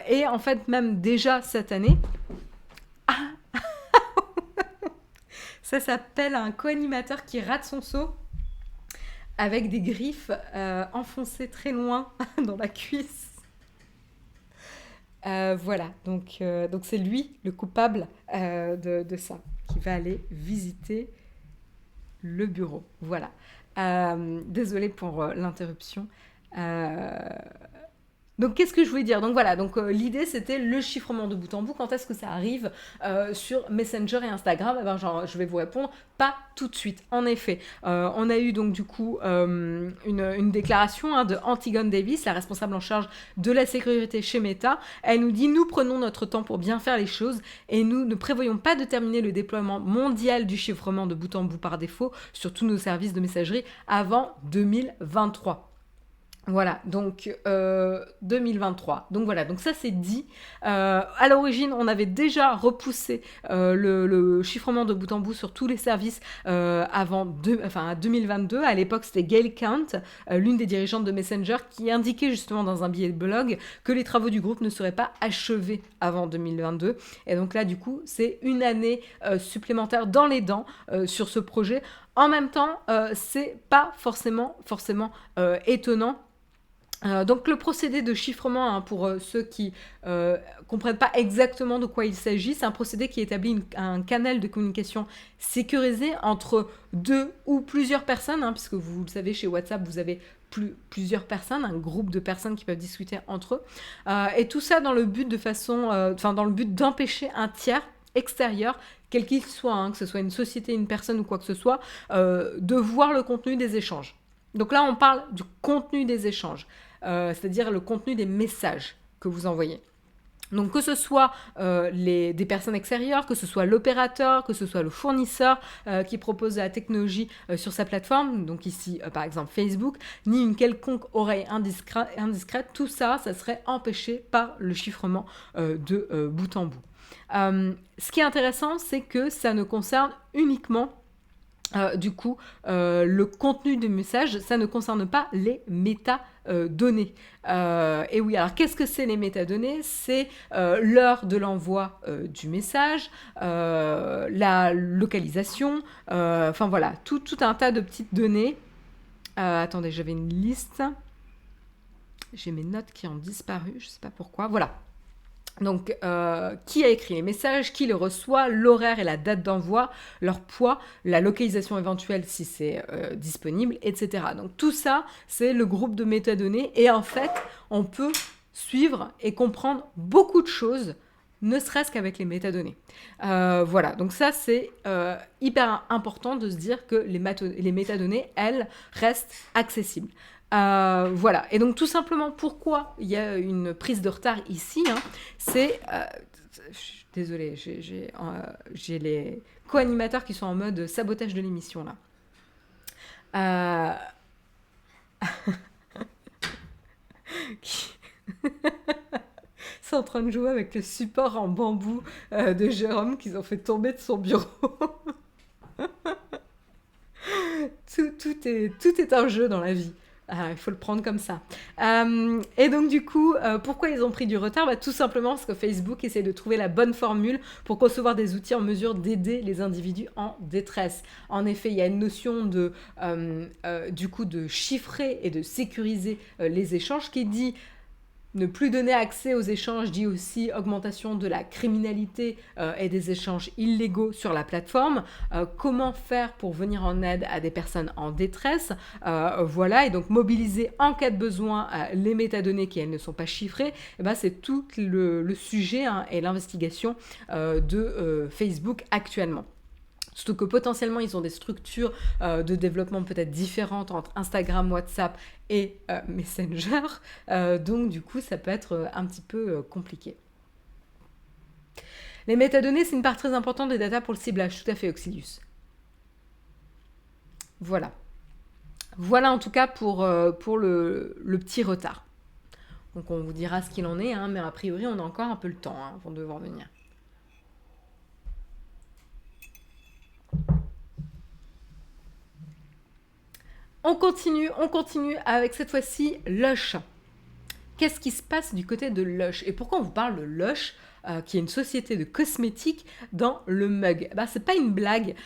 Speaker 1: Et en fait, même déjà cette année, ça s'appelle un co-animateur qui rate son saut avec des griffes enfoncées très loin dans la cuisse. Voilà, donc c'est lui le coupable de ça, qui va aller visiter le bureau. Voilà. Désolée pour l'interruption. Euh, Donc, qu'est-ce que je voulais dire? Donc, voilà, donc l'idée c'était le chiffrement de bout en bout. Quand est-ce que ça arrive sur Messenger et Instagram? Eh ben, genre, je vais vous répondre, pas tout de suite. En effet, on a eu donc du coup une déclaration hein, de Antigone Davis, la responsable en charge de la sécurité chez Meta. Elle nous dit: nous prenons notre temps pour bien faire les choses et nous ne prévoyons pas de terminer le déploiement mondial du chiffrement de bout en bout par défaut sur tous nos services de messagerie avant 2023. Voilà, donc 2023. Donc voilà, donc ça c'est dit. À l'origine, on avait déjà repoussé le chiffrement de bout en bout sur tous les services à 2022. À l'époque, c'était Gail Kant, l'une des dirigeantes de Messenger, qui indiquait justement dans un billet de blog que les travaux du groupe ne seraient pas achevés avant 2022. Et donc là, du coup, c'est une année supplémentaire dans les dents sur ce projet. En même temps, c'est pas forcément étonnant. Donc le procédé de chiffrement, hein, pour ceux qui comprennent pas exactement de quoi il s'agit, c'est un procédé qui établit un canal de communication sécurisé entre deux ou plusieurs personnes, hein, puisque vous le savez, chez WhatsApp, vous avez plusieurs personnes, un groupe de personnes qui peuvent discuter entre eux, et tout ça dans le but dans le but d'empêcher un tiers extérieur, quel qu'il soit, hein, que ce soit une société, une personne ou quoi que ce soit, de voir le contenu des échanges. Donc là, on parle du contenu des échanges, c'est-à-dire le contenu des messages que vous envoyez. Donc que ce soit des personnes extérieures, que ce soit l'opérateur, que ce soit le fournisseur qui propose la technologie sur sa plateforme, donc ici par exemple Facebook, ni une quelconque oreille indiscrète, tout ça, ça serait empêché par le chiffrement de bout en bout. Ce qui est intéressant, c'est que ça ne concerne uniquement le contenu du message, ça ne concerne pas les métadonnées. Et oui, alors qu'est-ce que c'est les métadonnées? C'est l'heure de l'envoi du message, la localisation, enfin voilà, tout un tas de petites données. Attendez, j'avais une liste. J'ai mes notes qui ont disparu, je ne sais pas pourquoi. Voilà. Donc, qui a écrit les messages, qui les reçoit, l'horaire et la date d'envoi, leur poids, la localisation éventuelle si c'est disponible, etc. Donc tout ça, c'est le groupe de métadonnées. Et en fait, on peut suivre et comprendre beaucoup de choses, ne serait-ce qu'avec les métadonnées. Voilà, donc ça, c'est hyper important de se dire que les métadonnées, elles, restent accessibles. Voilà, et donc tout simplement pourquoi il y a une prise de retard ici, hein, c'est... désolée, j'ai les co-animateurs qui sont en mode sabotage de l'émission là. Qui sont en train de jouer avec le support en bambou de Jérôme qu'ils ont fait tomber de son bureau. Tout est un jeu dans la vie. Il faut le prendre comme ça. Et donc du coup, pourquoi ils ont pris du retard? Tout simplement parce que Facebook essaie de trouver la bonne formule pour concevoir des outils en mesure d'aider les individus en détresse. En effet, il y a une notion de chiffrer et de sécuriser les échanges qui dit... Ne plus donner accès aux échanges dit aussi augmentation de la criminalité et des échanges illégaux sur la plateforme. Comment faire pour venir en aide à des personnes en détresse? Voilà, et donc mobiliser en cas de besoin les métadonnées qui, elles, ne sont pas chiffrées. C'est tout le sujet, hein, et l'investigation de Facebook actuellement. Surtout que potentiellement, ils ont des structures de développement peut-être différentes entre Instagram, WhatsApp et Messenger. Donc, du coup, ça peut être un petit peu compliqué. Les métadonnées, c'est une part très importante des data pour le ciblage. Tout à fait, Oxilius. Voilà. Voilà en tout cas pour le petit retard. Donc, on vous dira ce qu'il en est, hein, mais a priori, on a encore un peu le temps avant de devoir venir. On continue avec cette fois-ci Lush. Qu'est-ce qui se passe du côté de Lush? Et pourquoi on vous parle de Lush, qui est une société de cosmétiques dans le mug? C'est pas une blague.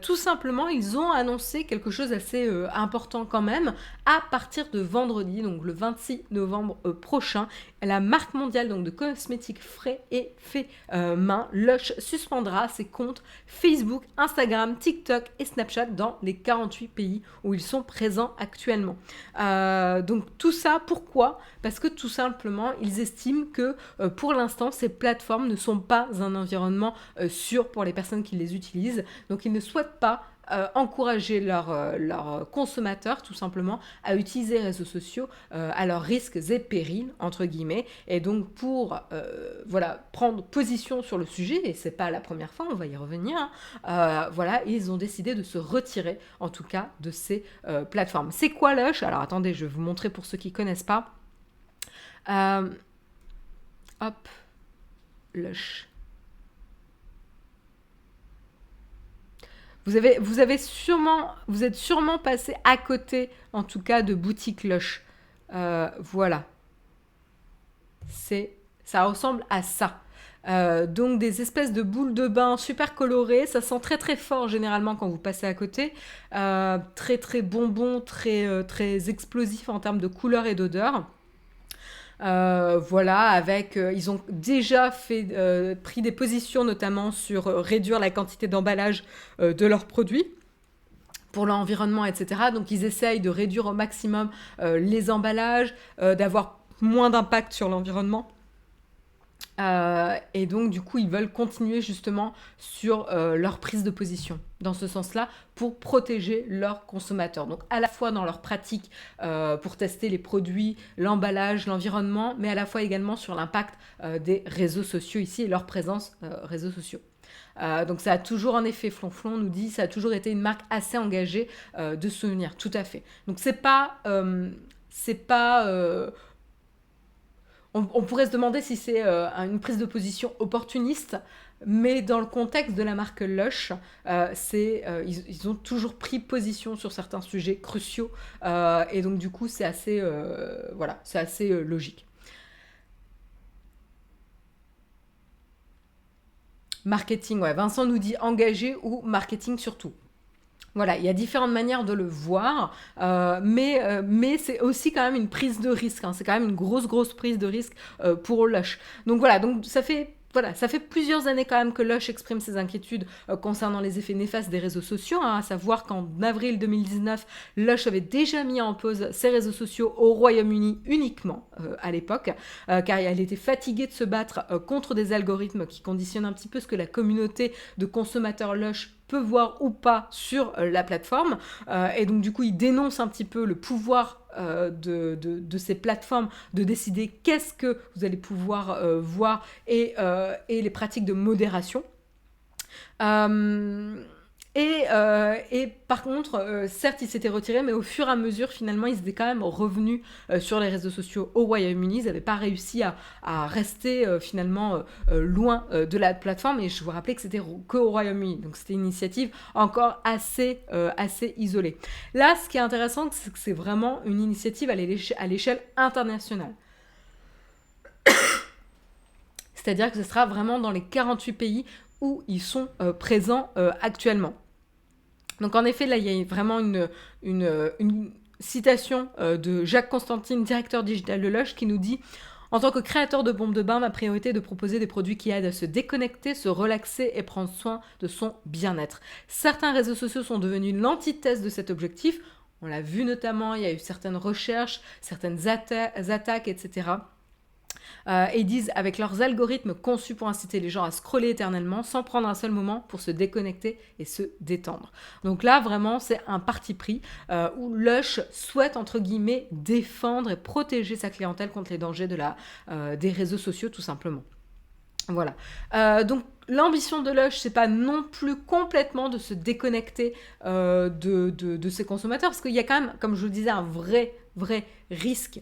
Speaker 1: Tout simplement, ils ont annoncé quelque chose d'assez important quand même. À partir de vendredi, donc le 26 novembre prochain, la marque mondiale donc, de cosmétiques frais et fait main, Lush, suspendra ses comptes Facebook, Instagram, TikTok et Snapchat dans les 48 pays où ils sont présents actuellement. Donc tout ça, pourquoi? Parce que tout simplement, ils estiment que pour l'instant, ces plateformes ne sont pas un environnement sûr pour les personnes qui les utilisent. Donc ils ne souhaitent pas encourager leurs consommateurs, tout simplement, à utiliser les réseaux sociaux à leurs risques et périls, entre guillemets. Et donc, pour voilà, prendre position sur le sujet, et c'est pas la première fois, on va y revenir, hein, voilà, ils ont décidé de se retirer, en tout cas, de ces plateformes. C'est quoi Lush? Alors, attendez, je vais vous montrer pour ceux qui connaissent pas. Euh, hop, Lush. Vous êtes sûrement passé à côté, en tout cas, de boutique Lush. Voilà, ça ressemble à ça. Donc des espèces de boules de bain super colorées, ça sent très très fort généralement quand vous passez à côté, très très bonbon, très explosif en termes de couleur et d'odeur. Voilà, ils ont déjà pris des positions notamment sur réduire la quantité d'emballage de leurs produits pour l'environnement, etc. Donc ils essayent de réduire au maximum les emballages, d'avoir moins d'impact sur l'environnement. Et donc, du coup, ils veulent continuer justement sur leur prise de position dans ce sens-là pour protéger leurs consommateurs. Donc, à la fois dans leur pratique pour tester les produits, l'emballage, l'environnement, mais à la fois également sur l'impact des réseaux sociaux ici et leur présence réseaux sociaux. Donc ça a toujours en effet, Flonflon nous dit, ça a toujours été une marque assez engagée de souvenirs, tout à fait. Donc c'est pas on pourrait se demander si c'est une prise de position opportuniste, mais dans le contexte de la marque Lush, ils ont toujours pris position sur certains sujets cruciaux, et donc du coup c'est assez, voilà, c'est assez logique. Marketing, ouais, Vincent nous dit engagé ou marketing surtout. Voilà, il y a différentes manières de le voir, mais c'est aussi quand même une prise de risque, hein. C'est quand même une grosse prise de risque pour Lush. Donc voilà, ça fait plusieurs années quand même que Lush exprime ses inquiétudes concernant les effets néfastes des réseaux sociaux, hein, à savoir qu'en avril 2019, Lush avait déjà mis en pause ses réseaux sociaux au Royaume-Uni uniquement à l'époque, car elle était fatiguée de se battre contre des algorithmes qui conditionnent un petit peu ce que la communauté de consommateurs Lush peut voir ou pas sur la plateforme. Et donc du coup, il dénonce un petit peu le pouvoir de ces plateformes de décider qu'est-ce que vous allez pouvoir voir et les pratiques de modération. Et par contre, certes, ils s'étaient retirés, mais au fur et à mesure, finalement, ils étaient quand même revenus sur les réseaux sociaux au Royaume-Uni. Ils n'avaient pas réussi à rester finalement loin de la plateforme. Et je vous rappelais que c'était qu'au Royaume-Uni. Donc c'était une initiative encore assez isolée. Là, ce qui est intéressant, c'est que c'est vraiment une initiative à l'échelle internationale. C'est-à-dire que ce sera vraiment dans les 48 pays où ils sont présents actuellement. Donc en effet, là, il y a vraiment une citation de Jacques Constantine, directeur digital de Lush, qui nous dit « En tant que créateur de bombes de bain, ma priorité est de proposer des produits qui aident à se déconnecter, se relaxer et prendre soin de son bien-être. Certains réseaux sociaux sont devenus l'antithèse de cet objectif. On l'a vu notamment, il y a eu certaines recherches, certaines attaques, etc. Et ils disent avec leurs algorithmes conçus pour inciter les gens à scroller éternellement sans prendre un seul moment pour se déconnecter et se détendre. Donc là, vraiment, c'est un parti pris où Lush souhaite, entre guillemets, défendre et protéger sa clientèle contre les dangers des réseaux sociaux, tout simplement. Voilà. Donc l'ambition de Lush, c'est pas non plus complètement de se déconnecter de ses consommateurs, parce qu'il y a quand même, comme je vous le disais, un vrai risque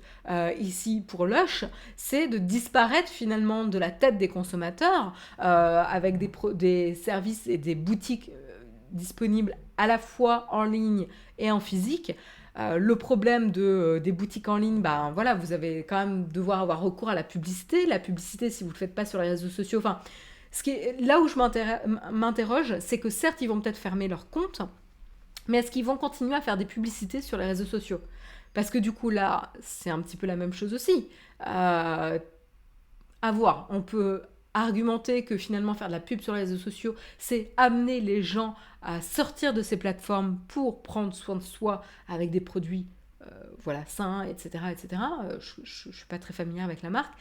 Speaker 1: ici pour Lush, c'est de disparaître finalement de la tête des consommateurs avec des services et des boutiques disponibles à la fois en ligne et en physique. Le problème des boutiques en ligne, ben voilà, vous allez quand même devoir avoir recours à la publicité. La publicité, si vous ne le faites pas sur les réseaux sociaux, enfin, là où je m'interroge, c'est que certes, ils vont peut-être fermer leur compte, mais est-ce qu'ils vont continuer à faire des publicités sur les réseaux sociaux? Parce que du coup, là, c'est un petit peu la même chose aussi. À voir. On peut argumenter que finalement faire de la pub sur les réseaux sociaux, c'est amener les gens à sortir de ces plateformes pour prendre soin de soi avec des produits voilà, sain, etc., etc. Je suis pas très familière avec la marque.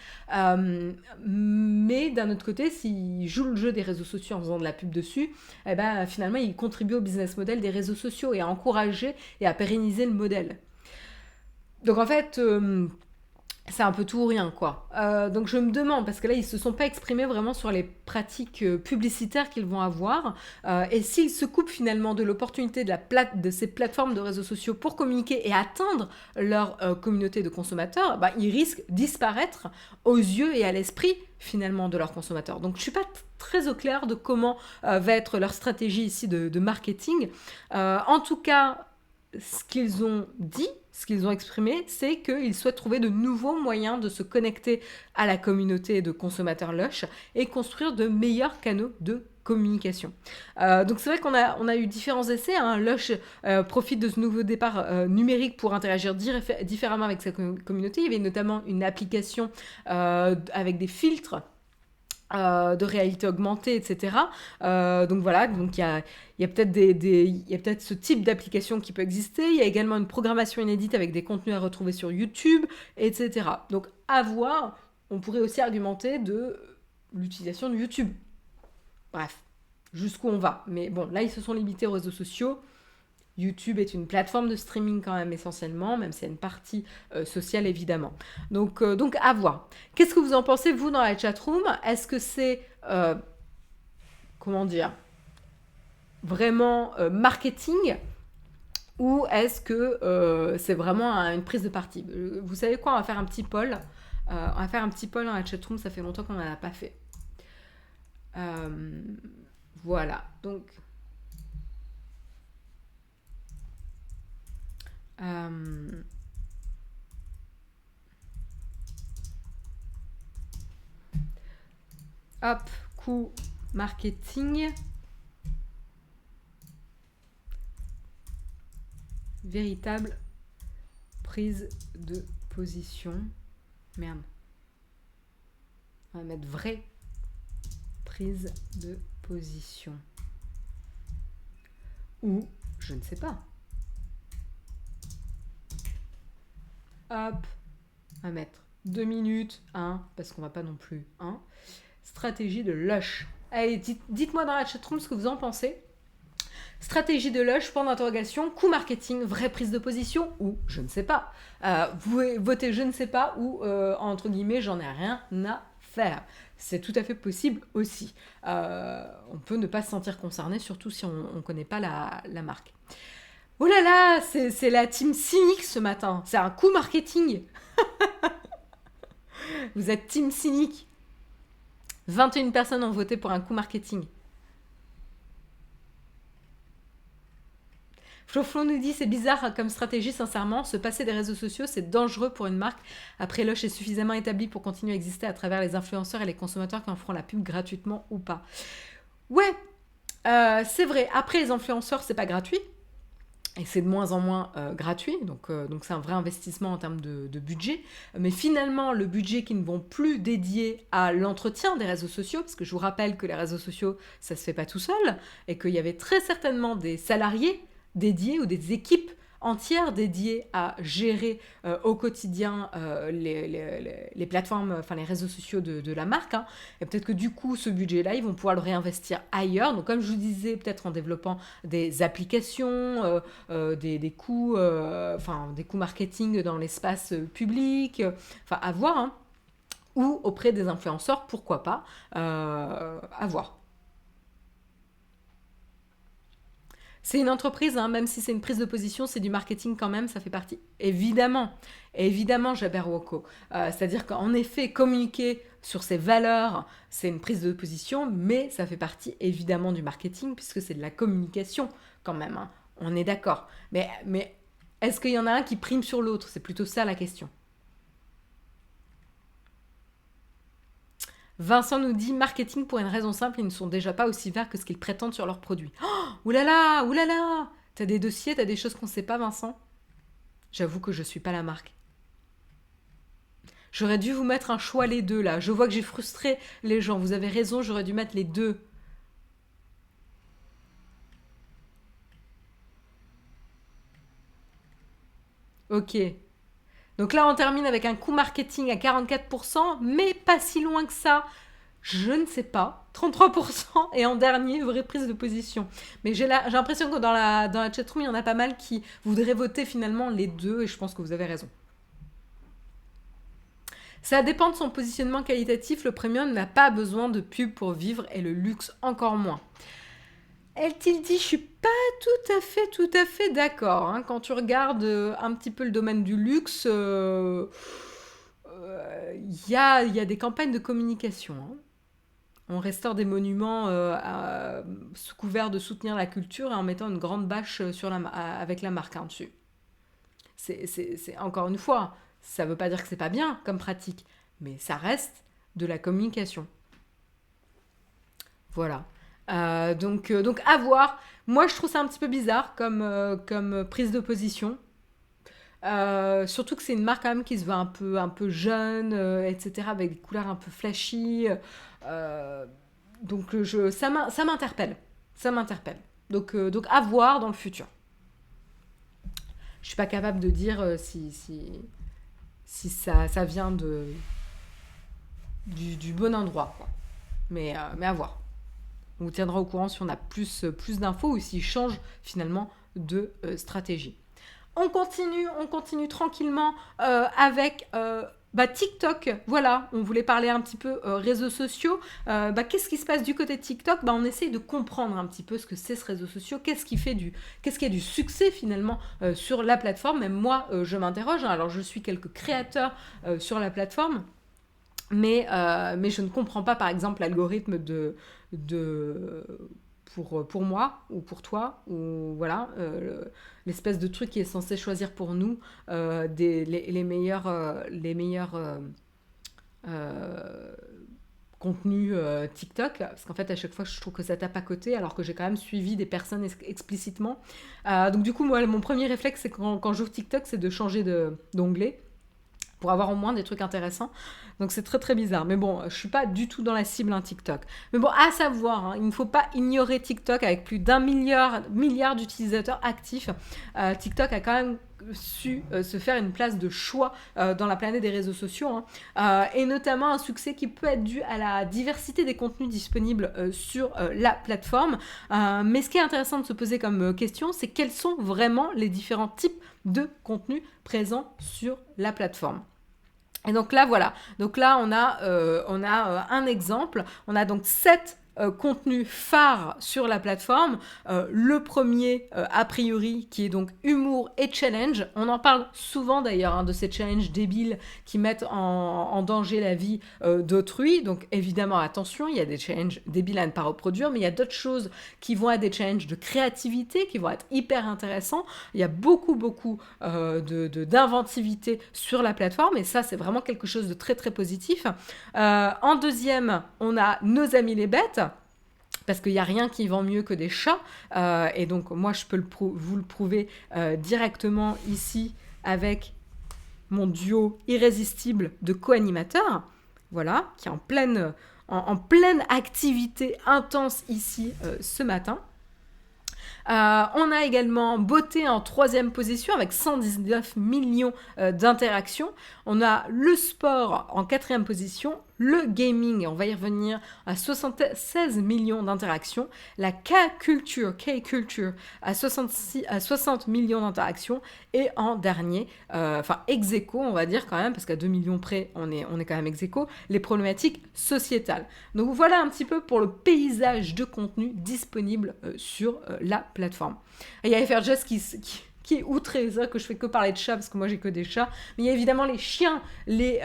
Speaker 1: Mais d'un autre côté, s'ils jouent le jeu des réseaux sociaux en faisant de la pub dessus, eh ben, finalement, ils contribuent au business model des réseaux sociaux et à encourager et à pérenniser le modèle. Donc en fait, c'est un peu tout ou rien, quoi. Donc je me demande, parce que là, ils se sont pas exprimés vraiment sur les pratiques publicitaires qu'ils vont avoir, et s'ils se coupent finalement de l'opportunité de ces plateformes de réseaux sociaux pour communiquer et atteindre leur communauté de consommateurs, bah, ils risquent de disparaître aux yeux et à l'esprit finalement de leurs consommateurs. Donc je suis pas très au clair de comment va être leur stratégie ici de marketing. En tout cas, ce qu'ils ont dit, ce qu'ils ont exprimé, c'est qu'ils souhaitent trouver de nouveaux moyens de se connecter à la communauté de consommateurs Lush et construire de meilleurs canaux de communication. Donc c'est vrai qu'on a eu différents essais. Hein. Lush profite de ce nouveau départ numérique pour interagir différemment avec sa communauté. Il y avait notamment une application avec des filtres de réalité augmentée, etc. Donc voilà, donc il y a peut-être il y a peut-être ce type d'application qui peut exister. Il y a également une programmation inédite avec des contenus à retrouver sur YouTube, etc. Donc à voir, on pourrait aussi argumenter de l'utilisation de YouTube. Bref, jusqu'où on va. Mais bon, là, ils se sont limités aux réseaux sociaux. YouTube est une plateforme de streaming quand même essentiellement, même s'il y a une partie sociale évidemment. Donc à voir. Qu'est-ce que vous en pensez, vous, dans la chatroom? Est-ce que c'est, comment dire, vraiment marketing ou est-ce que c'est vraiment une prise de parti? Vous savez quoi? On va faire un petit poll. On va faire un petit poll dans la chatroom, ça fait longtemps qu'on n'en a pas fait. Voilà, donc... hop, coût marketing. Véritable prise de position. Merde. On va mettre vraie prise de position. Ou, je ne sais pas. Hop, on va mettre 2 minutes, 1, parce qu'on va pas non plus, 1. Stratégie de Lush. Allez, dites-moi dans la chatroom ce que vous en pensez. Stratégie de Lush, point d'interrogation, coût marketing, vraie prise de position ou je ne sais pas. Vous votez je ne sais pas ou entre guillemets j'en ai rien à faire. C'est tout à fait possible aussi. On peut ne pas se sentir concerné, surtout si on ne connaît pas la marque. Oh là là, c'est la team cynique ce matin. C'est un coup marketing. Vous êtes team cynique. 21 personnes ont voté pour un coup marketing. Floflon nous dit c'est bizarre comme stratégie, sincèrement, se passer des réseaux sociaux, c'est dangereux pour une marque. Après, Lush est suffisamment établi pour continuer à exister à travers les influenceurs et les consommateurs qui en feront la pub gratuitement ou pas. Ouais, c'est vrai. Après, les influenceurs, c'est pas gratuit. Et c'est de moins en moins gratuit, donc c'est un vrai investissement en termes de budget. Mais finalement, le budget qui ne vont plus dédier à l'entretien des réseaux sociaux, parce que je vous rappelle que les réseaux sociaux, ça se fait pas tout seul, et qu'il y avait très certainement des salariés dédiés ou des équipes entières dédiées à gérer au quotidien les plateformes, enfin les réseaux sociaux de la marque. Hein. Et peut-être que du coup, ce budget-là, ils vont pouvoir le réinvestir ailleurs. Donc comme je vous disais, peut-être en développant des applications, des coûts, des coûts marketing dans l'espace public, enfin à voir. Hein. Ou auprès des influenceurs, pourquoi pas, à voir. C'est une entreprise, hein, même si c'est une prise de position, c'est du marketing quand même, ça fait partie. Évidemment, Jabberwoco. C'est-à-dire qu'en effet, communiquer sur ses valeurs, c'est une prise de position, mais ça fait partie évidemment du marketing, puisque c'est de la communication quand même. Hein. On est d'accord. Mais est-ce qu'il y en a un qui prime sur l'autre? C'est plutôt ça la question. Vincent nous dit marketing pour une raison simple, ils ne sont déjà pas aussi verts que ce qu'ils prétendent sur leurs produits. Oh, oulala. T'as des dossiers, t'as des choses qu'on ne sait pas, Vincent? J'avoue que je suis pas la marque. J'aurais dû vous mettre un choix les deux là. Je vois que j'ai frustré les gens. Vous avez raison, j'aurais dû mettre les deux. Ok. Donc là, on termine avec un coût marketing à 44%, mais pas si loin que ça. Je ne sais pas. 33% et en dernier, vraie prise de position. Mais j'ai l'impression que dans la chatroom, il y en a pas mal qui voudraient voter finalement les deux et je pense que vous avez raison. Ça dépend de son positionnement qualitatif. Le premium n'a pas besoin de pub pour vivre et le luxe encore moins. Elle-t-il dit, je suis pas tout à fait d'accord. Hein. Quand tu regardes un petit peu le domaine du luxe, il y a des campagnes de communication. Hein. On restaure des monuments sous couvert de soutenir la culture et en mettant une grande bâche avec la marque hein, dessus. Encore une fois, ça ne veut pas dire que c'est pas bien comme pratique, mais ça reste de la communication. Voilà. Donc à voir. Moi, je trouve ça un petit peu bizarre comme prise de position. Surtout que c'est une marque quand même qui se veut un peu jeune, etc., avec des couleurs un peu flashy. Euh, donc ça m'interpelle. Ça m'interpelle. Donc à voir dans le futur. Je suis pas capable de dire si ça vient du bon endroit. Quoi. Mais à voir. On vous tiendra au courant si on a plus d'infos ou s'il change finalement de stratégie. On continue tranquillement avec TikTok. Voilà, on voulait parler un petit peu réseaux sociaux. Qu'est-ce qui se passe du côté de TikTok? On essaye de comprendre un petit peu ce que c'est ce réseau social. Qu'est-ce qui a du succès finalement sur la plateforme? Même moi, je m'interroge. Hein. Alors, je suis quelques créateurs sur la plateforme. Mais je ne comprends pas, par exemple, l'algorithme de pour moi ou pour toi, ou voilà, l'espèce de truc qui est censé choisir pour nous les meilleurs euh, contenus TikTok, parce qu'en fait, à chaque fois, je trouve que ça tape à côté, alors que j'ai quand même suivi des personnes explicitement. Donc, du coup, moi, mon premier réflexe, c'est quand j'ouvre TikTok, c'est de changer d'onglet pour avoir au moins des trucs intéressants. Donc c'est très très bizarre. Mais bon, je suis pas du tout dans la cible un TikTok. Mais bon, à savoir, hein, il ne faut pas ignorer TikTok avec plus d'1 milliard d'utilisateurs actifs. TikTok a quand même su se faire une place de choix dans la planète des réseaux sociaux hein. Et notamment un succès qui peut être dû à la diversité des contenus disponibles sur la plateforme. Mais ce qui est intéressant de se poser comme question, c'est quels sont vraiment les différents types de contenus présents sur la plateforme. Et donc là, voilà. Donc là, on a un exemple. On a donc 7 contenus phares sur la plateforme. Le premier, a priori, qui est donc humour et challenge. On en parle souvent d'ailleurs hein, de ces challenges débiles qui mettent en danger la vie d'autrui. Donc évidemment, attention, il y a des challenges débiles à ne pas reproduire, mais il y a d'autres choses qui vont être des challenges de créativité, qui vont être hyper intéressants. Il y a beaucoup d'inventivité sur la plateforme et ça, c'est vraiment quelque chose de très très positif. En deuxième, on a Nos amis les bêtes. Parce qu'il n'y a rien qui vend mieux que des chats. Et donc, moi, je peux vous le prouver directement ici avec mon duo irrésistible de co-animateurs. Voilà, qui est en pleine activité intense ici ce matin. On a également beauté en troisième position avec 119 millions d'interactions. On a le sport en quatrième position, le gaming, et on va y revenir, à 76 millions d'interactions. La K-culture à 60 millions d'interactions. Et en dernier, ex aequo, on va dire quand même, parce qu'à 2 millions près, on est quand même ex aequo, les problématiques sociétales. Donc voilà un petit peu pour le paysage de contenu disponible sur la plateforme. Et il y a FRJS qui est outré, c'est vrai que je fais que parler de chats parce que moi j'ai que des chats, mais il y a évidemment les chiens, les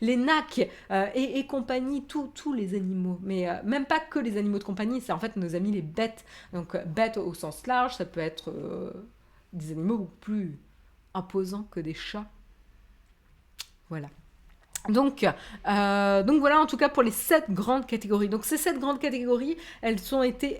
Speaker 1: nacs et compagnie, tous les animaux, mais même pas que les animaux de compagnie, c'est en fait nos amis les bêtes, donc bêtes au sens large, ça peut être des animaux beaucoup plus imposants que des chats, voilà. Donc voilà en tout cas pour les 7 grandes catégories. Donc ces 7 grandes catégories, elles ont été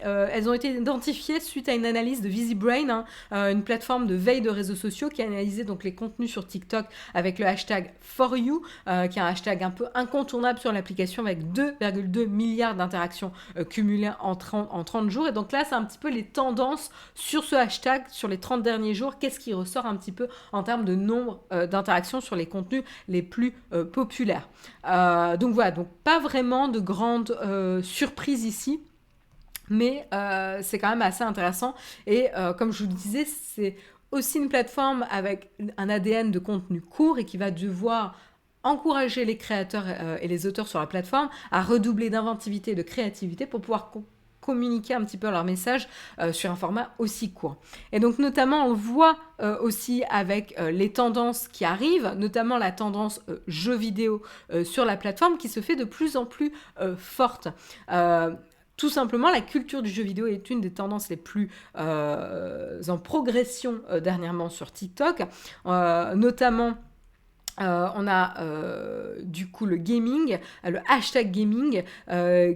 Speaker 1: identifiées suite à une analyse de VisiBrain, hein, une plateforme de veille de réseaux sociaux qui a analysé donc les contenus sur TikTok avec le hashtag #ForYou, qui est un hashtag un peu incontournable sur l'application avec 2,2 milliards d'interactions cumulées en 30 jours. Et donc là, c'est un petit peu les tendances sur ce hashtag sur les 30 derniers jours. Qu'est-ce qui ressort un petit peu en termes de nombre d'interactions sur les contenus les plus populaires. Donc voilà, donc pas vraiment de grandes surprises ici, mais c'est quand même assez intéressant. Et comme je vous le disais, c'est aussi une plateforme avec un ADN de contenu court et qui va devoir encourager les créateurs et les auteurs sur la plateforme à redoubler d'inventivité et de créativité pour pouvoir communiquer un petit peu leur message sur un format aussi court. Et donc notamment on le voit aussi avec les tendances qui arrivent, notamment la tendance jeux vidéo sur la plateforme qui se fait de plus en plus forte. Tout simplement, la culture du jeu vidéo est une des tendances les plus en progression dernièrement sur TikTok, notamment on a du coup le gaming, le hashtag gaming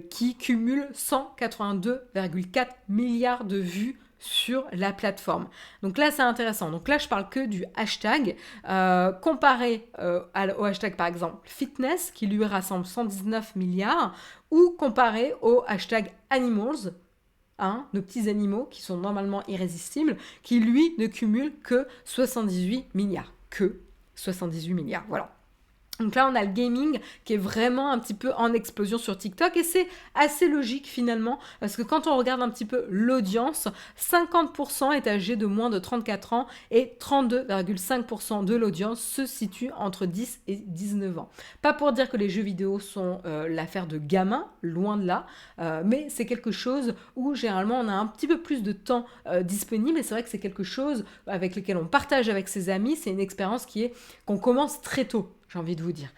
Speaker 1: qui cumule 182,4 milliards de vues sur la plateforme. Donc là, c'est intéressant. Donc là, je parle que du hashtag comparé au hashtag par exemple fitness qui lui rassemble 119 milliards ou comparé au hashtag animals, hein, nos petits animaux qui sont normalement irrésistibles, qui lui ne cumule que 78 milliards. Que 78 milliards, voilà. Donc là, on a le gaming qui est vraiment un petit peu en explosion sur TikTok et c'est assez logique finalement parce que quand on regarde un petit peu l'audience, 50% est âgé de moins de 34 ans et 32,5% de l'audience se situe entre 10 et 19 ans. Pas pour dire que les jeux vidéo sont l'affaire de gamins, loin de là, mais c'est quelque chose où généralement on a un petit peu plus de temps disponible et c'est vrai que c'est quelque chose avec lequel on partage avec ses amis, c'est une expérience qu'on commence très tôt. J'ai envie de vous dire.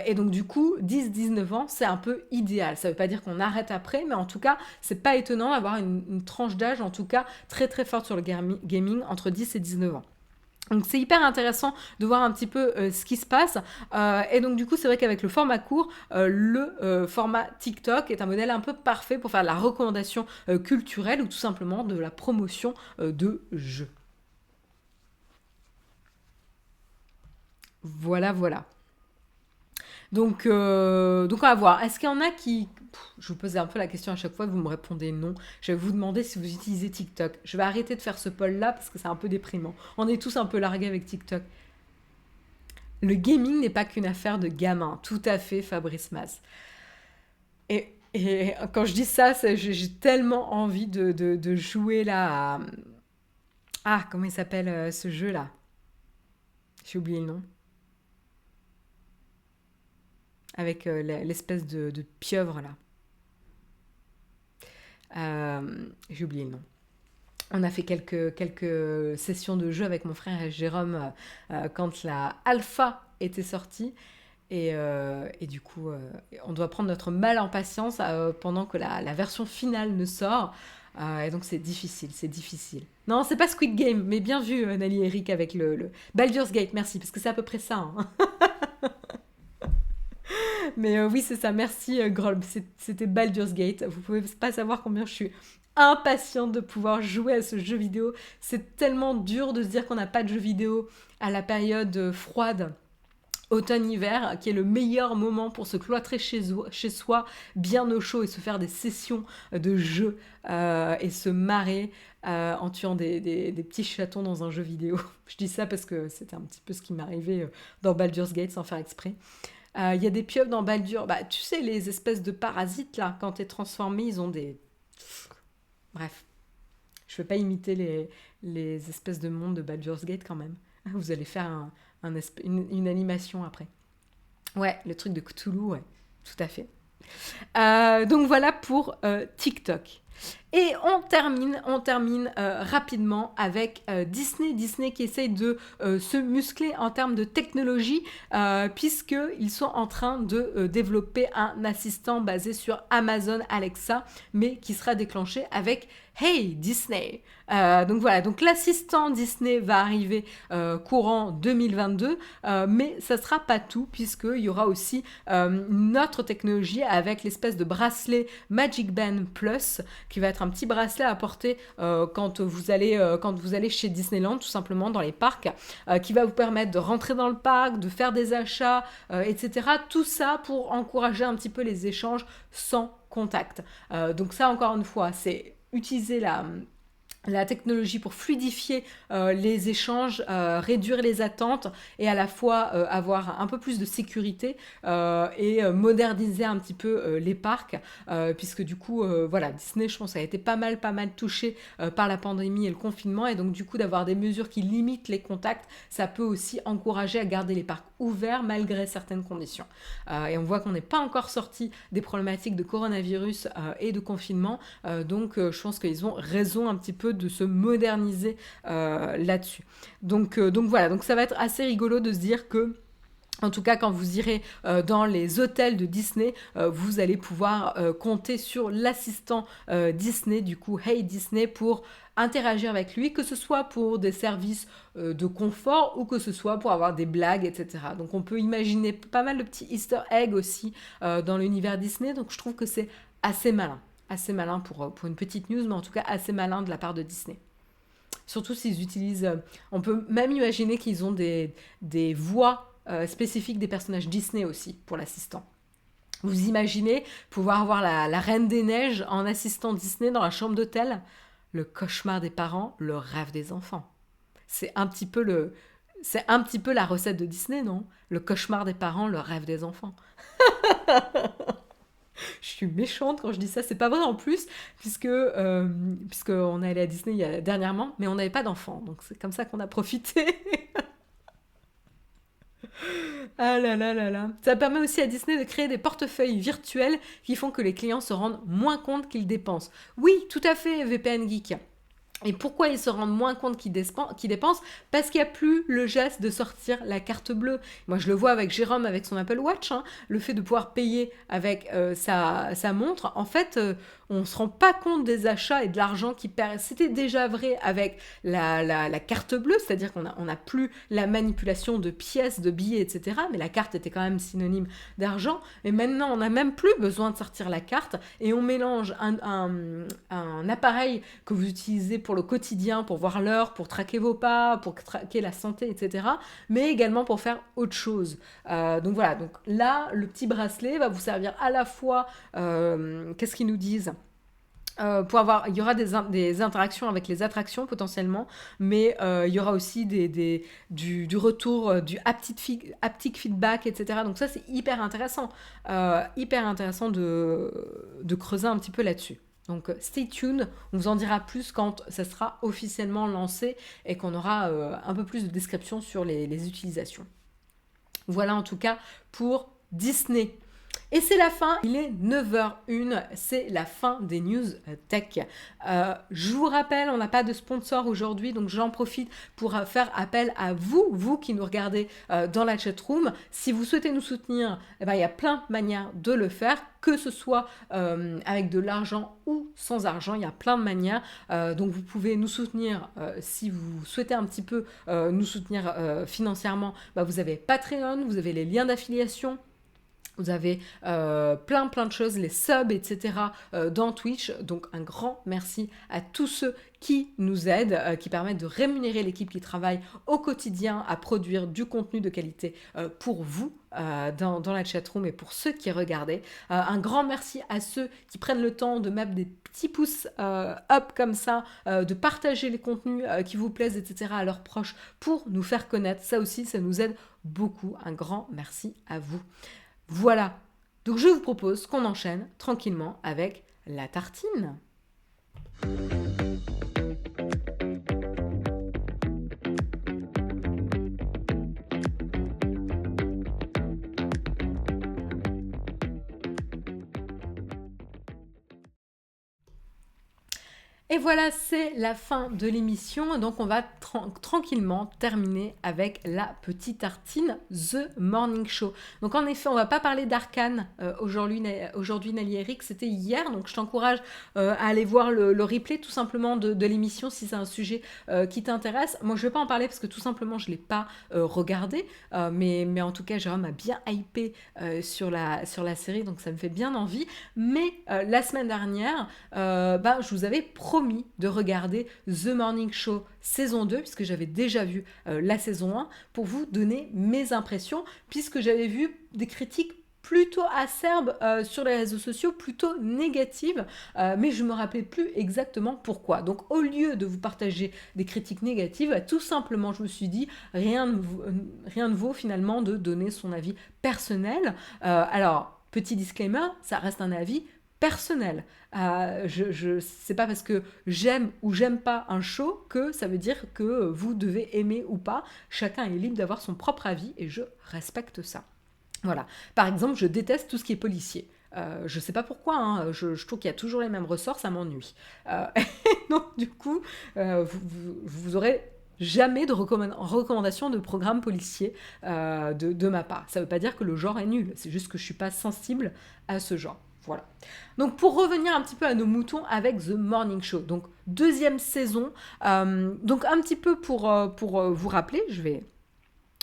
Speaker 1: Et donc du coup, 10-19 ans, c'est un peu idéal. Ça ne veut pas dire qu'on arrête après, mais en tout cas, c'est pas étonnant d'avoir une tranche d'âge, en tout cas, très très forte sur le gaming, entre 10 et 19 ans. Donc c'est hyper intéressant de voir un petit peu ce qui se passe. Et donc du coup, c'est vrai qu'avec le format court, le format TikTok est un modèle un peu parfait pour faire de la recommandation culturelle ou tout simplement de la promotion de jeux. Voilà, voilà. Donc on va voir. Est-ce qu'il y en a qui... Je vous posais un peu la question à chaque fois, vous me répondez non. Je vais vous demander si vous utilisez TikTok. Je vais arrêter de faire ce poll-là parce que c'est un peu déprimant. On est tous un peu largués avec TikTok. Le gaming n'est pas qu'une affaire de gamins. Tout à fait, Fabrice Mas. Et quand je dis ça, j'ai tellement envie de jouer là à... Ah, comment il s'appelle ce jeu-là? J'ai oublié le nom. Avec l'espèce de pieuvre là. J'ai oublié le nom. On a fait quelques sessions de jeu avec mon frère Jérôme quand la alpha était sortie. Et du coup, on doit prendre notre mal en patience pendant que la version finale ne sort. Et donc c'est difficile, c'est difficile. Non, c'est pas Squid Game, mais bien vu, Nali et Eric, avec le Baldur's Gate, merci, parce que c'est à peu près ça. Hein. Mais oui, c'est ça. Merci, Grolb. C'était Baldur's Gate. Vous pouvez pas savoir combien je suis impatiente de pouvoir jouer à ce jeu vidéo. C'est tellement dur de se dire qu'on n'a pas de jeu vidéo à la période froide, automne-hiver, qui est le meilleur moment pour se cloîtrer chez soi, bien au chaud et se faire des sessions de jeu et se marrer en tuant des petits chatons dans un jeu vidéo. Je dis ça parce que c'était un petit peu ce qui m'arrivait dans Baldur's Gate sans faire exprès. Il y a des pieuvres dans Baldur. Bah, tu sais, les espèces de parasites, là, quand t'es transformé, ils ont des... Bref, je ne vais pas imiter les espèces de mondes de Baldur's Gate quand même. Vous allez faire une animation après. Ouais, le truc de Cthulhu, ouais, tout à fait. Donc voilà pour TikTok. Et on termine rapidement avec Disney qui essaye de se muscler en termes de technologie, puisqu'ils sont en train de développer un assistant basé sur Amazon Alexa, mais qui sera déclenché avec Hey Disney. Donc voilà, donc l'assistant Disney va arriver courant 2022, mais ça ne sera pas tout, puisqu'il y aura aussi une autre technologie avec l'espèce de bracelet Magic Band Plus, qui va être un petit bracelet à porter quand vous allez chez Disneyland, tout simplement dans les parcs, qui va vous permettre de rentrer dans le parc, de faire des achats, etc. Tout ça pour encourager un petit peu les échanges sans contact. Donc ça, encore une fois, c'est utiliser la technologie pour fluidifier les échanges, réduire les attentes et à la fois avoir un peu plus de sécurité et moderniser un petit peu les parcs, puisque du coup, voilà, Disney, je pense, a été pas mal touché par la pandémie et le confinement, et donc du coup, d'avoir des mesures qui limitent les contacts, ça peut aussi encourager à garder les parcs ouverts malgré certaines conditions. Et on voit qu'on n'est pas encore sorti des problématiques de coronavirus et de confinement, donc je pense qu'ils ont raison un petit peu de se moderniser là-dessus. Donc voilà, donc ça va être assez rigolo de se dire que en tout cas, quand vous irez dans les hôtels de Disney, vous allez pouvoir compter sur l'assistant Disney, du coup Hey Disney, pour interagir avec lui, que ce soit pour des services de confort ou que ce soit pour avoir des blagues, etc. Donc on peut imaginer pas mal de petits easter eggs aussi dans l'univers Disney, donc je trouve que c'est assez malin pour une petite news, mais en tout cas assez malin de la part de Disney. Surtout s'ils utilisent... on peut même imaginer qu'ils ont des voix spécifiques des personnages Disney aussi pour l'assistant. Vous imaginez pouvoir avoir la Reine des Neiges en assistant Disney dans la chambre d'hôtel? Le cauchemar des parents, le rêve des enfants. C'est un petit peu la recette de Disney, non? Le cauchemar des parents, le rêve des enfants. Je suis méchante quand je dis ça, c'est pas vrai en plus, puisque on est allé à Disney dernièrement, mais on n'avait pas d'enfants, donc c'est comme ça qu'on a profité. Ah là là là là. Ça permet aussi à Disney de créer des portefeuilles virtuels qui font que les clients se rendent moins compte qu'ils dépensent. Oui, tout à fait, VPN Geek. Et pourquoi ils se rendent moins compte qu'ils dépensent? Parce qu'il n'y a plus le geste de sortir la carte bleue. Moi, je le vois avec Jérôme, avec son Apple Watch, hein, le fait de pouvoir payer avec sa montre. En fait, on ne se rend pas compte des achats et de l'argent qui perd. C'était déjà vrai avec la carte bleue, c'est-à-dire qu'on n'a plus la manipulation de pièces, de billets, etc. Mais la carte était quand même synonyme d'argent. Et maintenant, on n'a même plus besoin de sortir la carte et on mélange un appareil que vous utilisez pour le quotidien, pour voir l'heure, pour traquer vos pas, pour traquer la santé, etc. Mais également pour faire autre chose. Donc voilà, donc là, le petit bracelet va vous servir à la fois, qu'est-ce qu'ils nous disent? Il y aura des interactions avec les attractions potentiellement, mais il y aura aussi du retour, du haptic feedback, etc. Donc ça, c'est hyper intéressant de creuser un petit peu là-dessus. Donc stay tuned, on vous en dira plus quand ça sera officiellement lancé et qu'on aura un peu plus de description sur les utilisations. Voilà en tout cas pour Disney. Et c'est la fin, il est 9h01, c'est la fin des news tech. Je vous rappelle, on n'a pas de sponsor aujourd'hui, donc j'en profite pour faire appel à vous qui nous regardez dans la chatroom. Si vous souhaitez nous soutenir, il y a plein de manières de le faire, que ce soit avec de l'argent ou sans argent, il y a plein de manières. Donc vous pouvez nous soutenir si vous souhaitez un petit peu nous soutenir financièrement. Vous avez Patreon, vous avez les liens d'affiliation. Vous avez plein de choses, les subs, etc. Dans Twitch. Donc un grand merci à tous ceux qui nous aident, qui permettent de rémunérer l'équipe qui travaille au quotidien à produire du contenu de qualité pour vous dans la chatroom et pour ceux qui regardaient. Un grand merci à ceux qui prennent le temps de mettre des petits pouces up comme ça, de partager les contenus qui vous plaisent, etc. à leurs proches pour nous faire connaître. Ça aussi, ça nous aide beaucoup. Un grand merci à vous. Voilà, donc je vous propose qu'on enchaîne tranquillement avec la tartine. Et voilà, c'est la fin de l'émission. Donc, on va tranquillement terminer avec la petite tartine The Morning Show. Donc, en effet, on va pas parler d'Arcane aujourd'hui, Nelly Eric. C'était hier. Donc, je t'encourage à aller voir le replay tout simplement de l'émission si c'est un sujet qui t'intéresse. Moi, je vais pas en parler parce que tout simplement, je l'ai pas regardé. Mais en tout cas, Jérôme a bien hypé sur la série. Donc, ça me fait bien envie. Mais la semaine dernière, je vous avais promis de regarder The Morning Show saison 2, puisque j'avais déjà vu la saison 1, pour vous donner mes impressions, puisque j'avais vu des critiques plutôt acerbes sur les réseaux sociaux, plutôt négatives, mais je ne me rappelais plus exactement pourquoi. Donc au lieu de vous partager des critiques négatives, tout simplement je me suis dit, rien ne vaut finalement de donner son avis personnel. Alors, petit disclaimer, ça reste un avis personnel. C'est pas parce que j'aime ou j'aime pas un show que ça veut dire que vous devez aimer ou pas. Chacun est libre d'avoir son propre avis et je respecte ça. Voilà. Par exemple, je déteste tout ce qui est policier. Je sais pas pourquoi, hein, je trouve qu'il y a toujours les mêmes ressorts, ça m'ennuie. Donc du coup, vous aurez jamais de recommandation de programme policier de ma part. Ça veut pas dire que le genre est nul, c'est juste que je suis pas sensible à ce genre. Voilà. Donc pour revenir un petit peu à nos moutons avec The Morning Show, donc deuxième saison, donc un petit peu pour vous rappeler, je vais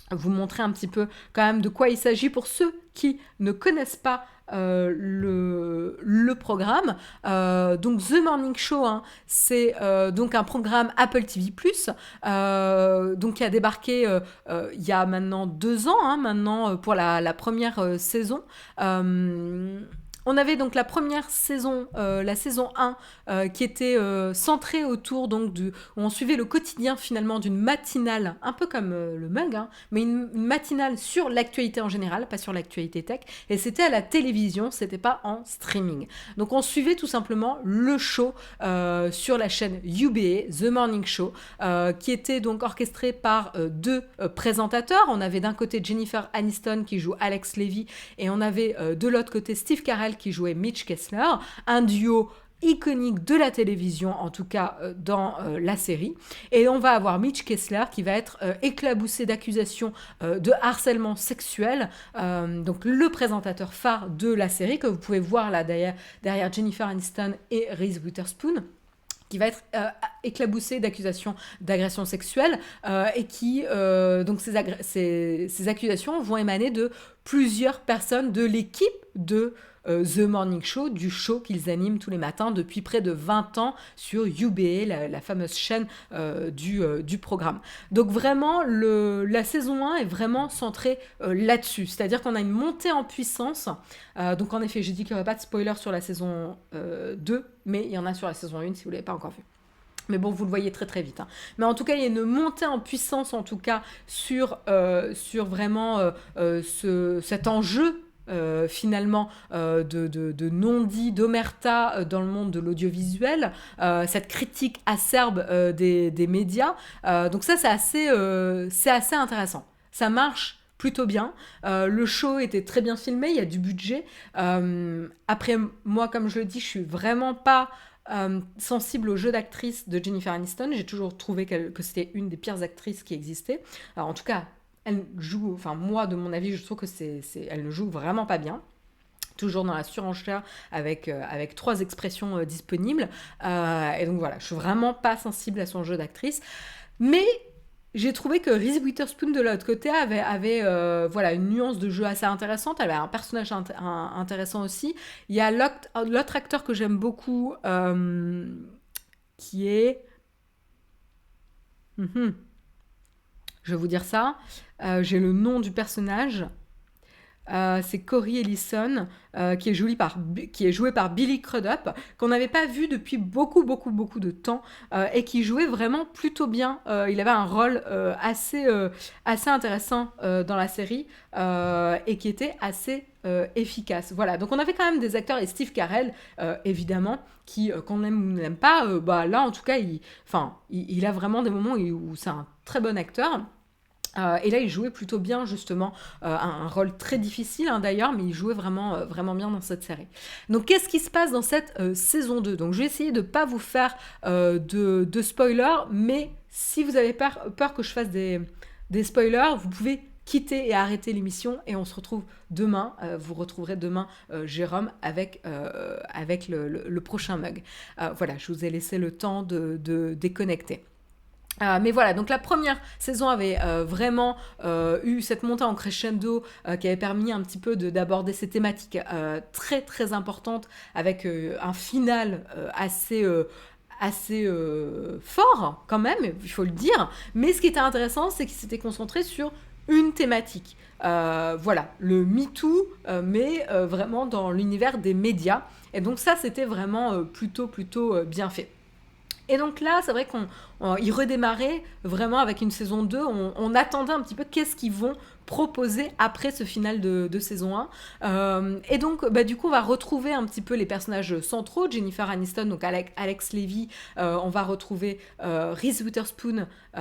Speaker 1: vous montrer un petit peu quand même de quoi il s'agit pour ceux qui ne connaissent pas le programme. Donc The Morning Show, hein, c'est donc un programme Apple TV+, donc qui a débarqué il y a maintenant 2 ans, hein, maintenant pour la première saison. On avait donc la première saison, la saison 1, qui était centrée autour donc où on suivait le quotidien finalement d'une matinale, un peu comme le Mug, hein, mais une matinale sur l'actualité en général, pas sur l'actualité tech, et c'était à la télévision, c'était pas en streaming. Donc on suivait tout simplement le show sur la chaîne UBA, The Morning Show, qui était donc orchestré par 2 présentateurs. On avait d'un côté Jennifer Aniston qui joue Alex Levy, et on avait de l'autre côté Steve Carell qui jouait Mitch Kessler, un duo iconique de la télévision, en tout cas dans la série. Et on va avoir Mitch Kessler qui va être éclaboussé d'accusations de harcèlement sexuel, donc le présentateur phare de la série, que vous pouvez voir là derrière Jennifer Aniston et Reese Witherspoon, qui va être éclaboussé d'accusations d'agression sexuelle et qui, donc ces accusations vont émaner de plusieurs personnes de l'équipe de The Morning Show, du show qu'ils animent tous les matins depuis près de 20 ans sur UBA, la fameuse chaîne du programme. Donc vraiment, la saison 1 est vraiment centrée là-dessus, c'est-à-dire qu'on a une montée en puissance. Donc en effet, j'ai dit qu'il n'y aurait pas de spoiler sur la saison 2, mais il y en a sur la saison 1 si vous ne l'avez pas encore vu. Mais bon, vous le voyez très très vite. Hein. Mais en tout cas, il y a une montée en puissance, en tout cas, sur vraiment cet enjeu finalement de non-dit, d'omerta dans le monde de l'audiovisuel, cette critique acerbe des médias. Donc ça, c'est assez intéressant. Ça marche plutôt bien. Le show était très bien filmé, il y a du budget. Après, moi, comme je le dis, je suis vraiment pas sensible au jeu d'actrice de Jennifer Aniston. J'ai toujours trouvé que c'était une des pires actrices qui existait. Alors, en tout cas, elle joue, enfin moi de mon avis, je trouve que elle ne joue vraiment pas bien. Toujours dans la surenchère avec 3 expressions disponibles. Et donc voilà, je suis vraiment pas sensible à son jeu d'actrice. Mais j'ai trouvé que Reese Witherspoon de l'autre côté avait voilà, une nuance de jeu assez intéressante. Elle avait un personnage intéressant aussi. Il y a l'autre acteur que j'aime beaucoup qui est... Je vais vous dire ça. J'ai le nom du personnage. C'est Corey Ellison, qui est joué par Billy Crudup, qu'on n'avait pas vu depuis beaucoup de temps, et qui jouait vraiment plutôt bien. Il avait un rôle assez intéressant dans la série, et qui était assez efficace. Voilà, donc on avait quand même des acteurs, et Steve Carell, évidemment, qui, qu'on aime ou n'aime pas, là en tout cas, il a vraiment des moments où c'est un très bon acteur. Et là, il jouait plutôt bien, justement, un rôle très difficile, hein, d'ailleurs, mais il jouait vraiment, vraiment bien dans cette série. Donc, qu'est-ce qui se passe dans cette saison 2? Donc, je vais essayer de ne pas vous faire de spoilers, mais si vous avez peur que je fasse des spoilers, vous pouvez quitter et arrêter l'émission, et on se retrouve demain. Vous retrouverez demain Jérôme avec le prochain mug. Voilà, je vous ai laissé le temps de déconnecter. Mais voilà, donc la première saison avait vraiment eu cette montée en crescendo qui avait permis un petit peu d'aborder ces thématiques très très importantes avec un final assez fort quand même, il faut le dire. Mais ce qui était intéressant, c'est qu'il s'était concentré sur une thématique. Voilà, le MeToo, mais vraiment dans l'univers des médias. Et donc ça, c'était vraiment plutôt bien fait. Et donc là, c'est vrai qu'il redémarrait vraiment avec une saison 2. On attendait un petit peu qu'est-ce qu'ils vont proposer après ce final de saison 1. Et donc, du coup, on va retrouver un petit peu les personnages centraux. Jennifer Aniston, donc Alex Levy. On va retrouver Reese Witherspoon. Je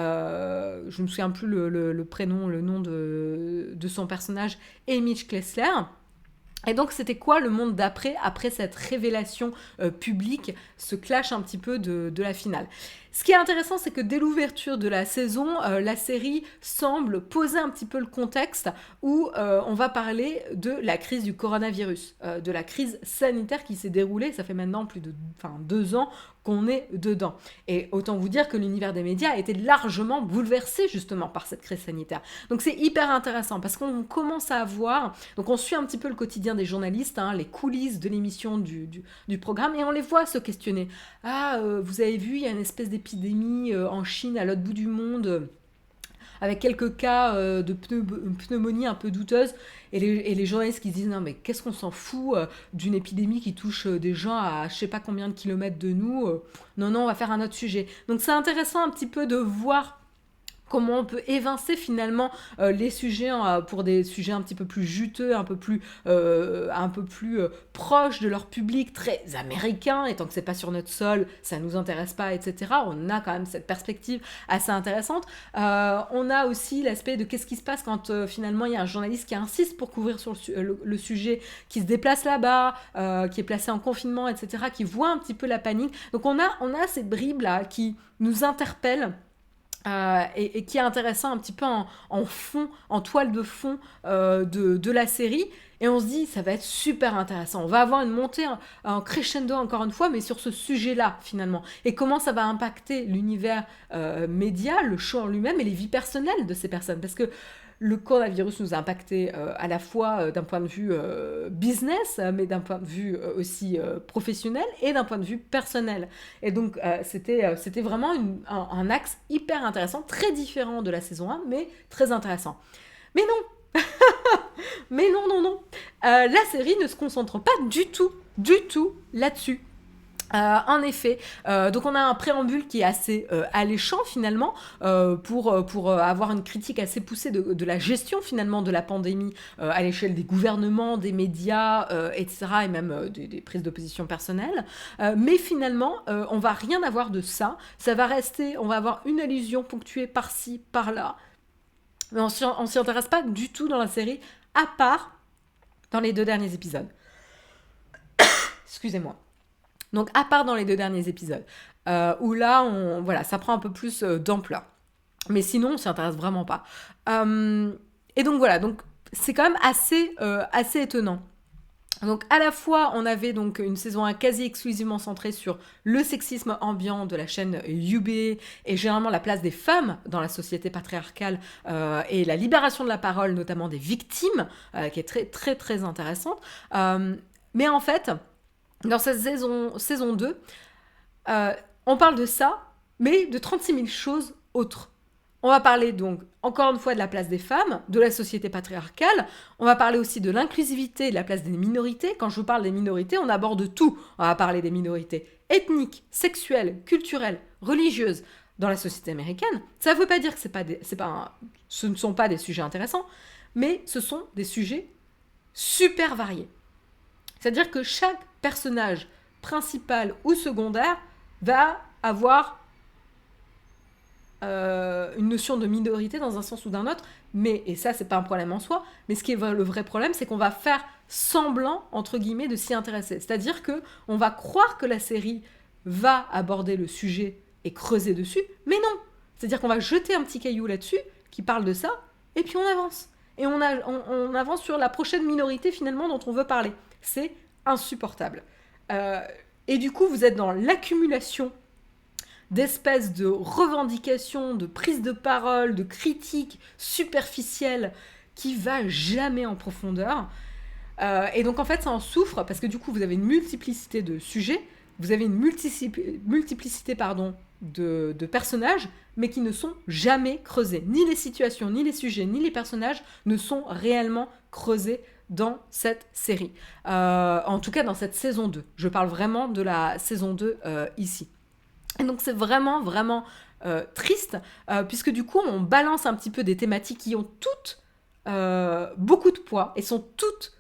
Speaker 1: ne me souviens plus le prénom, le nom de son personnage. Et Mitch Klessler. Et donc, c'était quoi le monde d'après, après cette révélation publique, ce clash un petit peu de la finale? Ce qui est intéressant, c'est que dès l'ouverture de la saison, la série semble poser un petit peu le contexte où on va parler de la crise du coronavirus, de la crise sanitaire qui s'est déroulée, ça fait maintenant plus de 2 ans qu'on est dedans. Et autant vous dire que l'univers des médias a été largement bouleversé justement par cette crise sanitaire. Donc c'est hyper intéressant parce qu'on commence à voir, donc on suit un petit peu le quotidien des journalistes, hein, les coulisses de l'émission du programme, et on les voit se questionner. Ah, vous avez vu, il y a une espèce d'épidémie en Chine, à l'autre bout du monde, avec quelques cas de pneumonie un peu douteuse, et les journalistes qui se disent non mais qu'est-ce qu'on s'en fout d'une épidémie qui touche des gens à je sais pas combien de kilomètres de nous, non, on va faire un autre sujet. Donc c'est intéressant un petit peu de voir comment on peut évincer finalement les sujets pour des sujets un petit peu plus juteux, un peu plus proches de leur public, très américain, et tant que c'est pas sur notre sol, ça nous intéresse pas, etc. On a quand même cette perspective assez intéressante. On a aussi l'aspect de qu'est-ce qui se passe quand finalement il y a un journaliste qui insiste pour couvrir sur le sujet, qui se déplace là-bas, qui est placé en confinement, etc., qui voit un petit peu la panique. Donc on a ces bribes-là qui nous interpellent, et qui est intéressant un petit peu en fond, en toile de fond de la série. Et on se dit, ça va être super intéressant. On va avoir une montée en crescendo, encore une fois, mais sur ce sujet-là, finalement. Et comment ça va impacter l'univers média, le show en lui-même et les vies personnelles de ces personnes. Parce que le coronavirus nous a impacté à la fois d'un point de vue business, mais d'un point de vue aussi professionnel et d'un point de vue personnel. Et donc, c'était vraiment un axe hyper intéressant, très différent de la saison 1, mais très intéressant. Mais non, mais non. La série ne se concentre pas du tout là-dessus. En effet, donc on a un préambule qui est assez alléchant finalement pour avoir une critique assez poussée de la gestion finalement de la pandémie à l'échelle des gouvernements, des médias, etc. et même des prises de position personnelles. Mais finalement, on va rien avoir de ça. Ça va rester, on va avoir une allusion ponctuée par-ci, par-là. Mais on s'y intéresse pas du tout dans la série, à part dans les 2 derniers épisodes. Excusez-moi. Donc, à part dans les 2 derniers épisodes, où là, ça prend un peu plus d'ampleur. Mais sinon, on s'y intéresse vraiment pas. Et donc, voilà. Donc, c'est quand même assez étonnant. Donc, à la fois, on avait donc une saison 1 quasi exclusivement centrée sur le sexisme ambiant de la chaîne UB et généralement la place des femmes dans la société patriarcale et la libération de la parole, notamment des victimes, qui est très, très, très intéressante. Mais en fait, dans cette saison 2, on parle de ça, mais de 36 000 choses autres. On va parler donc, encore une fois, de la place des femmes, de la société patriarcale. On va parler aussi de l'inclusivité et de la place des minorités. Quand je vous parle des minorités, on aborde tout. On va parler des minorités ethniques, sexuelles, culturelles, religieuses dans la société américaine. Ça ne veut pas dire que ce ne sont pas des sujets intéressants, mais ce sont des sujets super variés. C'est-à-dire que chaque personnage principal ou secondaire va avoir une notion de minorité dans un sens ou d'un autre, mais, et ça c'est pas un problème en soi, mais ce qui est le vrai problème, c'est qu'on va faire semblant, entre guillemets, de s'y intéresser. C'est-à-dire que on va croire que la série va aborder le sujet et creuser dessus, mais non. C'est-à-dire qu'on va jeter un petit caillou là-dessus qui parle de ça, et puis on avance. Et on avance sur la prochaine minorité finalement dont on veut parler. C'est insupportable. Et du coup, vous êtes dans l'accumulation d'espèces de revendications, de prises de parole, de critiques superficielles qui va jamais en profondeur. Et donc en fait, ça en souffre parce que du coup, vous avez une multiplicité de sujets, vous avez une multiplicité de personnages, mais qui ne sont jamais creusés. Ni les situations, ni les sujets, ni les personnages ne sont réellement creusés dans cette série. En tout cas, dans cette saison 2. Je parle vraiment de la saison 2 ici. Et donc c'est vraiment, vraiment triste, puisque du coup, on balance un petit peu des thématiques qui ont toutes beaucoup de poids et sont toutes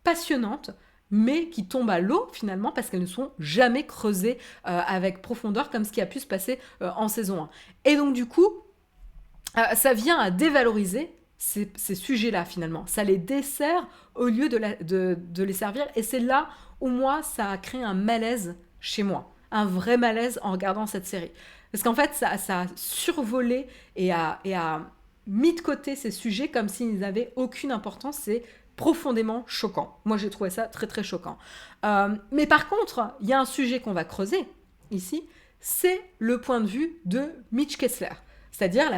Speaker 1: passionnantes, mais qui tombent à l'eau finalement parce qu'elles ne sont jamais creusées avec profondeur comme ce qui a pu se passer en saison 1. Et donc du coup, ça vient à dévaloriser ces sujets-là finalement. Ça les dessert au lieu de les servir. Et c'est là où moi, ça a créé un malaise chez moi. Un vrai malaise en regardant cette série. Parce qu'en fait, ça a survolé et a mis de côté ces sujets comme s'ils n'avaient aucune importance. C'est profondément choquant. Moi, j'ai trouvé ça très, très choquant. Mais par contre, il y a un sujet qu'on va creuser ici, c'est le point de vue de Mitch Kessler. C'est-à-dire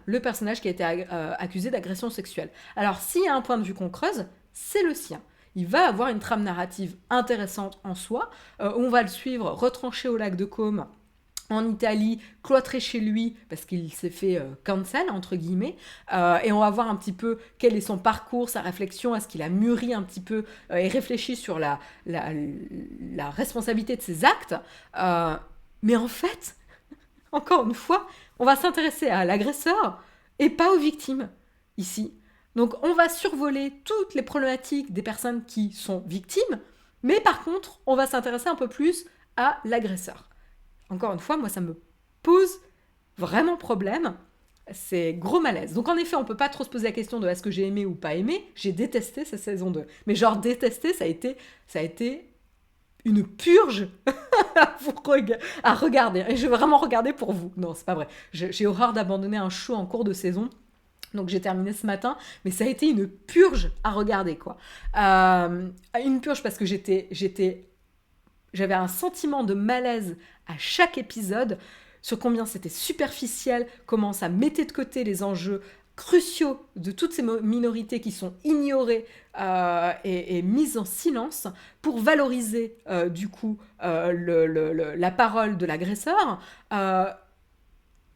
Speaker 1: le personnage qui a été accusé d'agression sexuelle. Alors, s'il y a un point de vue qu'on creuse, c'est le sien. Il va avoir une trame narrative intéressante en soi. On va le suivre retranché au lac de Côme, en Italie, cloîtré chez lui, parce qu'il s'est fait cancel, entre guillemets. Et on va voir un petit peu quel est son parcours, sa réflexion, est-ce qu'il a mûri un petit peu et réfléchi sur la responsabilité de ses actes. Mais en fait, encore une fois, on va s'intéresser à l'agresseur et pas aux victimes, ici. Donc on va survoler toutes les problématiques des personnes qui sont victimes, mais par contre, on va s'intéresser un peu plus à l'agresseur. Encore une fois, moi, ça me pose vraiment problème. C'est gros malaise. Donc en effet, on peut pas trop se poser la question de est-ce que j'ai aimé ou pas aimé. J'ai détesté cette saison 2. Mais genre détesté, ça a été une purge à regarder. Et je vais vraiment regarder pour vous. Non, c'est pas vrai. J'ai horreur d'abandonner un show en cours de saison. Donc j'ai terminé ce matin, mais ça a été une purge à regarder, quoi. Une purge parce que j'avais un sentiment de malaise à chaque épisode, sur combien c'était superficiel, comment ça mettait de côté les enjeux cruciaux de toutes ces minorités qui sont ignorées et mises en silence pour valoriser du coup la parole de l'agresseur.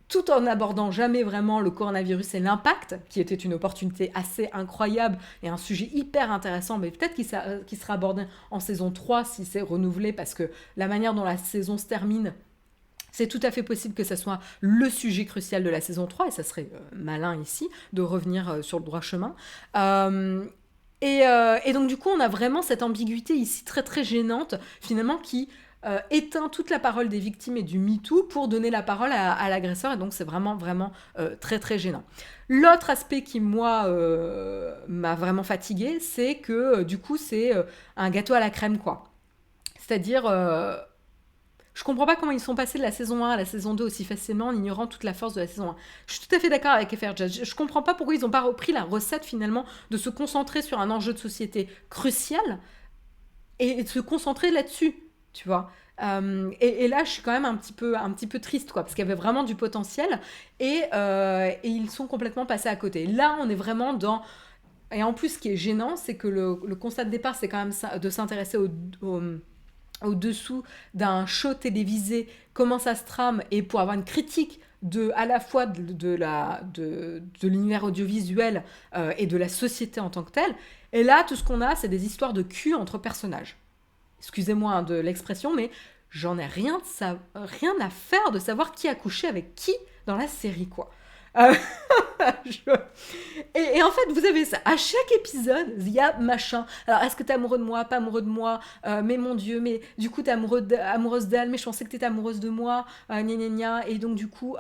Speaker 1: Tout en n'abordant jamais vraiment le coronavirus et l'impact, qui était une opportunité assez incroyable et un sujet hyper intéressant, mais peut-être qu'il sera abordé en saison 3 si c'est renouvelé, parce que la manière dont la saison se termine, c'est tout à fait possible que ça soit le sujet crucial de la saison 3, et ça serait malin ici de revenir sur le droit chemin. Et donc du coup, on a vraiment cette ambiguïté ici très très gênante, finalement, qui éteint toute la parole des victimes et du MeToo pour donner la parole à l'agresseur, et donc c'est vraiment vraiment très très gênant. L'autre aspect qui moi m'a vraiment fatiguée, c'est que du coup c'est un gâteau à la crème, quoi. C'est-à-dire je comprends pas comment ils sont passés de la saison 1 à la saison 2 aussi facilement en ignorant toute la force de la saison 1. Je suis tout à fait d'accord avec FRJ. Je comprends pas pourquoi ils n'ont pas repris la recette finalement de se concentrer sur un enjeu de société crucial et de se concentrer là-dessus. Tu vois. Et là, je suis quand même un petit peu triste, quoi, parce qu'il y avait vraiment du potentiel et ils sont complètement passés à côté. Là, on est vraiment dans... Et en plus, ce qui est gênant, c'est que le constat de départ, c'est quand même de s'intéresser au-dessous d'un show télévisé, comment ça se trame, et pour avoir une critique à la fois de l'univers audiovisuel et de la société en tant que telle. Et là, tout ce qu'on a, c'est des histoires de cul entre personnages. Excusez-moi de l'expression, mais j'en ai rien à faire de savoir qui a couché avec qui dans la série, quoi. Et en fait, vous avez ça. À chaque épisode, il y a machin. Alors, est-ce que t'es amoureux de moi, pas amoureux de moi, mais mon Dieu, mais du coup, t'es amoureuse d'elle, mais je pensais que t'étais amoureuse de moi, gna gna gna. Et donc, du coup,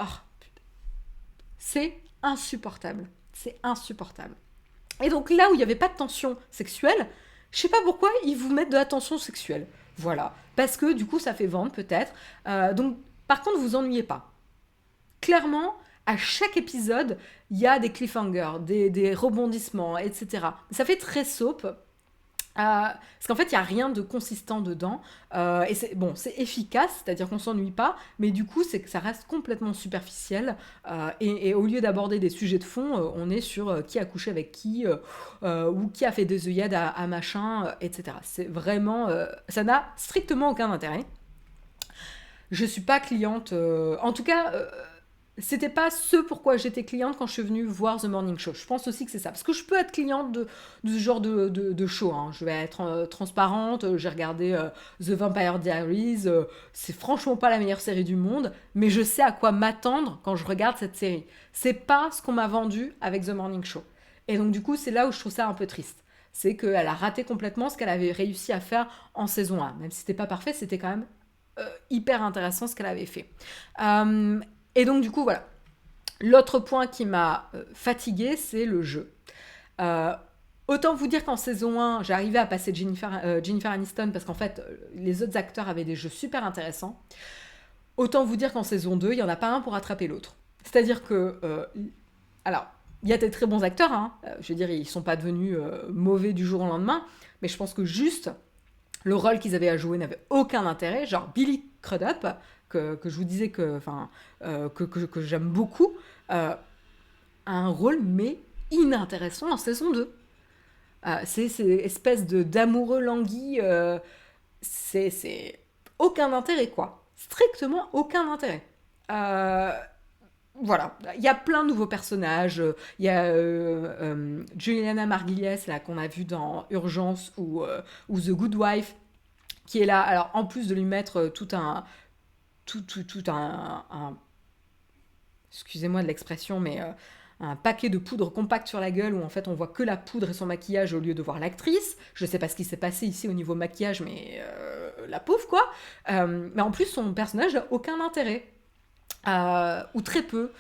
Speaker 1: C'est insupportable. C'est insupportable. Et donc là où il n'y avait pas de tension sexuelle, je sais pas pourquoi ils vous mettent de la tension sexuelle. Voilà. Parce que du coup ça fait vendre peut-être. Donc par contre vous ennuyez pas. Clairement, à chaque épisode, il y a des cliffhangers, des rebondissements, etc. Ça fait très soap. Parce qu'en fait, il n'y a rien de consistant dedans. Et c'est bon, c'est efficace, c'est-à-dire qu'on s'ennuie pas, mais du coup, c'est que ça reste complètement superficiel. Et au lieu d'aborder des sujets de fond, on est sur qui a couché avec qui, ou qui a fait des œillades à machin, etc. C'est vraiment. Ça n'a strictement aucun intérêt. Je suis pas cliente. En tout cas, c'était pas ce pourquoi j'étais cliente quand je suis venue voir The Morning Show. Je pense aussi que c'est ça. Parce que je peux être cliente de ce genre de show. Hein. Je vais être transparente. J'ai regardé The Vampire Diaries. C'est franchement pas la meilleure série du monde. Mais je sais à quoi m'attendre quand je regarde cette série. C'est pas ce qu'on m'a vendu avec The Morning Show. Et donc, du coup, c'est là où je trouve ça un peu triste. C'est qu'elle a raté complètement ce qu'elle avait réussi à faire en saison 1. Même si c'était pas parfait, c'était quand même hyper intéressant ce qu'elle avait fait. Et donc, du coup, voilà. L'autre point qui m'a fatiguée, c'est le jeu. Euh, Autant vous dire qu'en saison 1, j'arrivais à passer Jennifer Aniston parce qu'en fait, les autres acteurs avaient des jeux super intéressants. Autant vous dire qu'en saison 2, il n'y en a pas un pour attraper l'autre. C'est-à-dire que... alors, il y a des très bons acteurs, hein. Je veux dire, ils ne sont pas devenus mauvais du jour au lendemain, mais je pense que juste le rôle qu'ils avaient à jouer n'avait aucun intérêt. Genre Billy Crudup, que je vous disais que j'aime beaucoup, a un rôle mais inintéressant en saison 2. C'est espèce d'amoureux langui, c'est aucun intérêt quoi. Strictement aucun intérêt. Euh, voilà, il y a plein de nouveaux personnages. Il y a Juliana Margulies là qu'on a vu dans Urgence ou The Good Wife qui est là. Alors en plus de lui mettre tout un excusez-moi de l'expression, mais un paquet de poudre compacte sur la gueule où en fait on voit que la poudre et son maquillage au lieu de voir l'actrice. Je sais pas ce qui s'est passé ici au niveau maquillage, mais la pauvre quoi. Mais en plus son personnage n'a aucun intérêt. Ou très peu.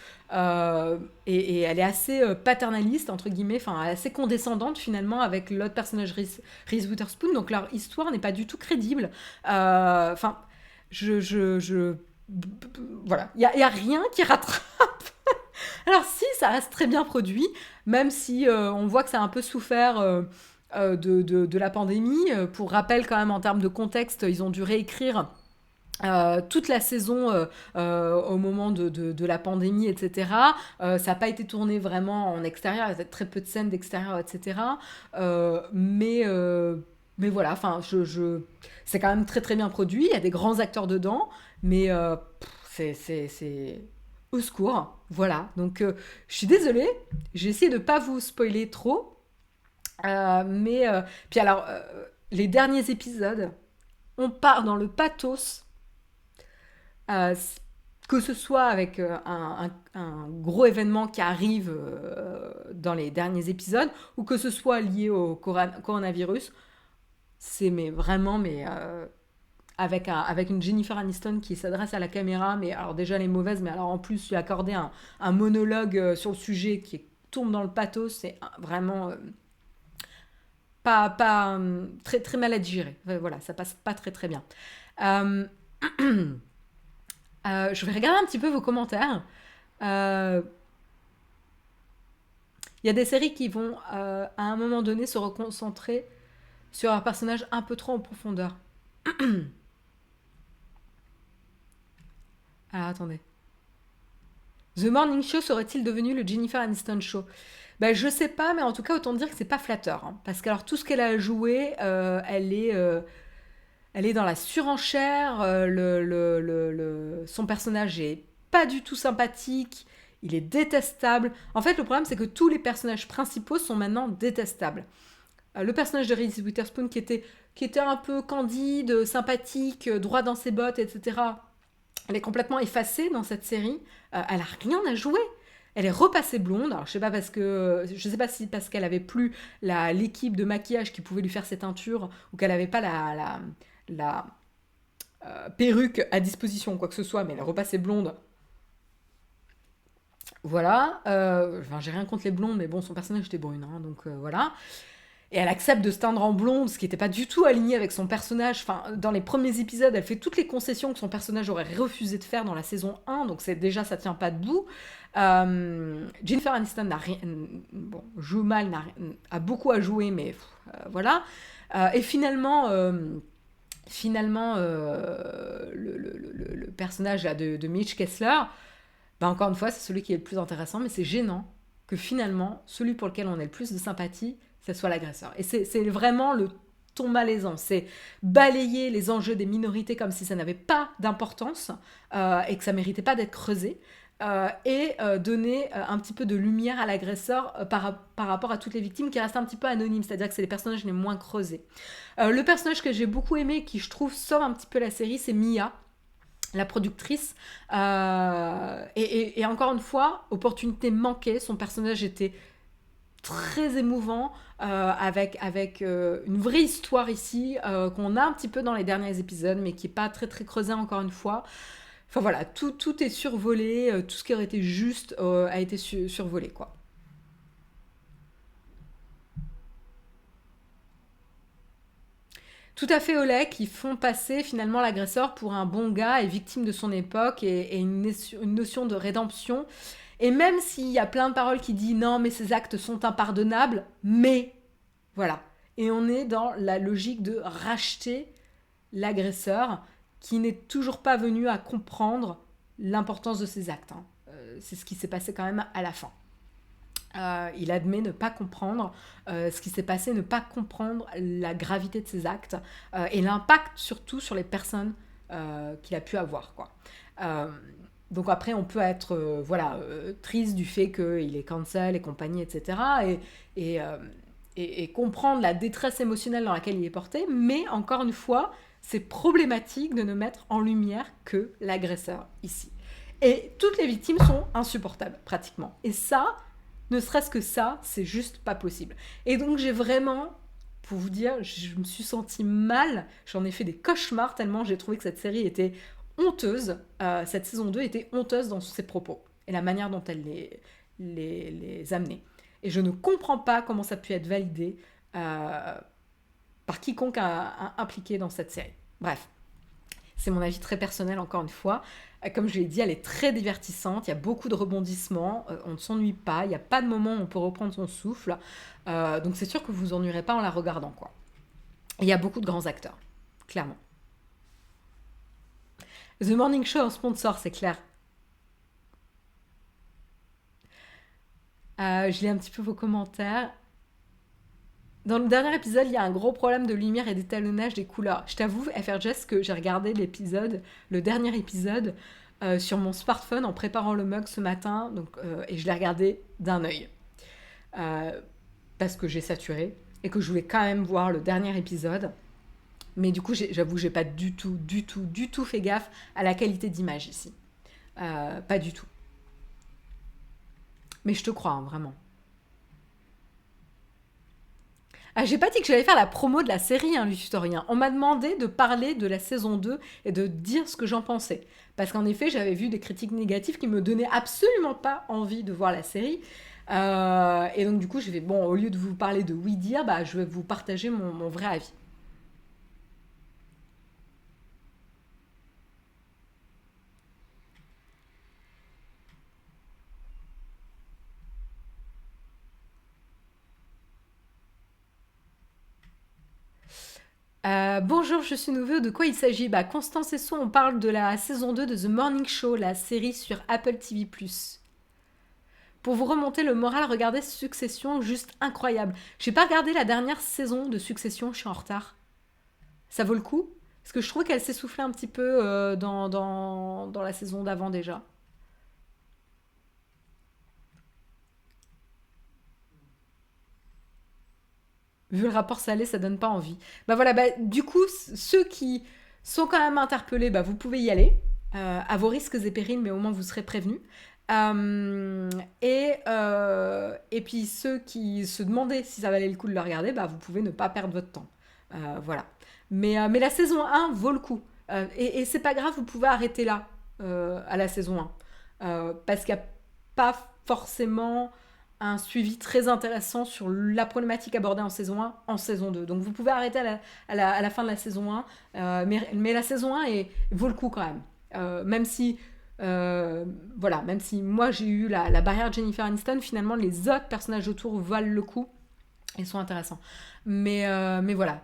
Speaker 1: Et elle est assez paternaliste, entre guillemets, enfin assez condescendante finalement avec l'autre personnage Reese Witherspoon, donc leur histoire n'est pas du tout crédible. Enfin, je voilà, y a rien qui rattrape. Alors si, ça reste très bien produit, même si on voit que ça a un peu souffert de la pandémie. Pour rappel, quand même, en termes de contexte, ils ont dû réécrire toute la saison au moment de la pandémie, etc. Ça n'a pas été tourné vraiment en extérieur, il y a très peu de scènes d'extérieur, etc. Mais voilà, enfin, c'est quand même très très bien produit, il y a des grands acteurs dedans, mais c'est au secours. Voilà, donc je suis désolée, j'ai essayé de ne pas vous spoiler trop, mais puis alors, les derniers épisodes, on part dans le pathos, euh, que ce soit avec un gros événement qui arrive dans les derniers épisodes, ou que ce soit lié au coronavirus, c'est mais vraiment avec une Jennifer Aniston qui s'adresse à la caméra, mais alors déjà elle est mauvaise, mais alors en plus lui accorder un monologue sur le sujet qui tombe dans le pathos, c'est vraiment très, très mal à digérer. Enfin, voilà, ça passe pas très très bien. Euh, je vais regarder un petit peu vos commentaires. Euh, Il y a des séries qui vont, à un moment donné, se reconcentrer sur un personnage un peu trop en profondeur. Alors, attendez. The Morning Show serait-il devenu le Jennifer Aniston Show? Ben, je sais pas, mais en tout cas, autant dire que c'est pas flatteur. Hein. Parce que alors, tout ce qu'elle a joué, elle est dans la surenchère. Son personnage est pas du tout sympathique. Il est détestable. En fait, le problème, c'est que tous les personnages principaux sont maintenant détestables. Le personnage de Reese Witherspoon qui était un peu candide, sympathique, droit dans ses bottes, etc. Elle est complètement effacée dans cette série. Elle a rien à jouer. Elle est repassée blonde. Alors, je sais pas si parce qu'elle avait plus l'équipe de maquillage qui pouvait lui faire ses teintures ou qu'elle avait pas la perruque à disposition, quoi que ce soit, mais elle est repassée blonde. Voilà. Enfin, j'ai rien contre les blondes, mais bon, son personnage était brune, hein, donc voilà. Et elle accepte de se teindre en blonde, ce qui n'était pas du tout aligné avec son personnage. Enfin, dans les premiers épisodes, elle fait toutes les concessions que son personnage aurait refusé de faire dans la saison 1, donc c'est déjà, ça tient pas debout. Jennifer Aniston n'a rien, bon, joue mal, a beaucoup à jouer, mais voilà. Et finalement, le personnage là, de Mitch Kessler, bah encore une fois, c'est celui qui est le plus intéressant, mais c'est gênant que finalement, celui pour lequel on a le plus de sympathie, ce soit l'agresseur. Et c'est vraiment le ton malaisant, c'est balayer les enjeux des minorités comme si ça n'avait pas d'importance et que ça méritait pas d'être creusé. Et donner un petit peu de lumière à l'agresseur par rapport à toutes les victimes qui restent un petit peu anonymes, c'est-à-dire que c'est les personnages les moins creusés. Le personnage que j'ai beaucoup aimé, qui je trouve sauve un petit peu la série, c'est Mia, la productrice. Et encore une fois, opportunité manquée, son personnage était très émouvant, avec une vraie histoire ici, qu'on a un petit peu dans les derniers épisodes, mais qui n'est pas très très creusée encore une fois. Enfin voilà, tout est survolé, tout ce qui aurait été juste a été survolé, quoi. Tout à fait Olek, qui font passer finalement l'agresseur pour un bon gars et victime de son époque et une notion de rédemption. Et même s'il y a plein de paroles qui disent non, mais ces actes sont impardonnables, mais voilà. Et on est dans la logique de racheter l'agresseur qui n'est toujours pas venu à comprendre l'importance de ses actes, hein. C'est ce qui s'est passé quand même à la fin. Il admet ne pas comprendre ce qui s'est passé, ne pas comprendre la gravité de ses actes et l'impact surtout sur les personnes qu'il a pu avoir, quoi. Euh, donc après, on peut être triste du fait qu'il est cancel et compagnie, etc. Et, euh, et comprendre la détresse émotionnelle dans laquelle il est porté, mais encore une fois, c'est problématique de ne mettre en lumière que l'agresseur ici. Et toutes les victimes sont insupportables, pratiquement. Et ça, ne serait-ce que ça, c'est juste pas possible. Et donc j'ai vraiment, pour vous dire, je me suis sentie mal, j'en ai fait des cauchemars tellement j'ai trouvé que cette série était honteuse, cette saison 2 était honteuse dans ses propos et la manière dont elle les amenait. Et je ne comprends pas comment ça a pu être validé par quiconque impliqué dans cette série. Bref, c'est mon avis très personnel encore une fois. Comme je l'ai dit, elle est très divertissante, il y a beaucoup de rebondissements, on ne s'ennuie pas, il n'y a pas de moment où on peut reprendre son souffle. Donc c'est sûr que vous vous ennuierez pas en la regardant, quoi. Et il y a beaucoup de grands acteurs, clairement. The Morning Show en sponsor, c'est clair. Je lis un petit peu vos commentaires. Dans le dernier épisode, il y a un gros problème de lumière et d'étalonnage des couleurs. Je t'avoue, FRJS, que j'ai regardé l'épisode, le dernier épisode, sur mon smartphone en préparant le mug ce matin, donc, et je l'ai regardé d'un œil. Parce que j'ai saturé et que je voulais quand même voir le dernier épisode. Mais du coup, j'avoue, j'ai pas du tout fait gaffe à la qualité d'image ici. Pas du tout. Mais je te crois, hein, vraiment. Ah, j'ai pas dit que j'allais faire la promo de la série, hein, Lucitorien. On m'a demandé de parler de la saison 2 et de dire ce que j'en pensais. Parce qu'en effet, j'avais vu des critiques négatives qui me donnaient absolument pas envie de voir la série. Et donc, du coup, j'ai fait, bon, au lieu de vous parler de oui dire, bah, je vais vous partager mon vrai avis. Bonjour, je suis nouveau. De quoi il s'agit? Bah, Constance et Sou, on parle de la saison 2 de The Morning Show, la série sur Apple TV+. Pour vous remonter le moral, regardez Succession, juste incroyable. J'ai pas regardé la dernière saison de Succession, je suis en retard. Ça vaut le coup? Parce que je trouve qu'elle s'essoufflait un petit peu dans la saison d'avant déjà. Vu le rapport salé, ça donne pas envie. Bah voilà, bah, du coup, ceux qui sont quand même interpellés, bah, vous pouvez y aller, à vos risques et périls, mais au moins vous serez prévenus. Euh, et puis ceux qui se demandaient si ça valait le coup de le regarder, bah, vous pouvez ne pas perdre votre temps. Voilà. Mais la saison 1 vaut le coup. Et c'est pas grave, vous pouvez arrêter là, à la saison 1. Parce qu'il n'y a pas forcément un suivi très intéressant sur la problématique abordée en saison 1, en saison 2. Donc vous pouvez arrêter à la fin de la saison 1, mais la saison 1 vaut le coup quand même. Même si voilà, même si moi j'ai eu la barrière de Jennifer Aniston, finalement les autres personnages autour valent le coup et sont intéressants. Mais voilà.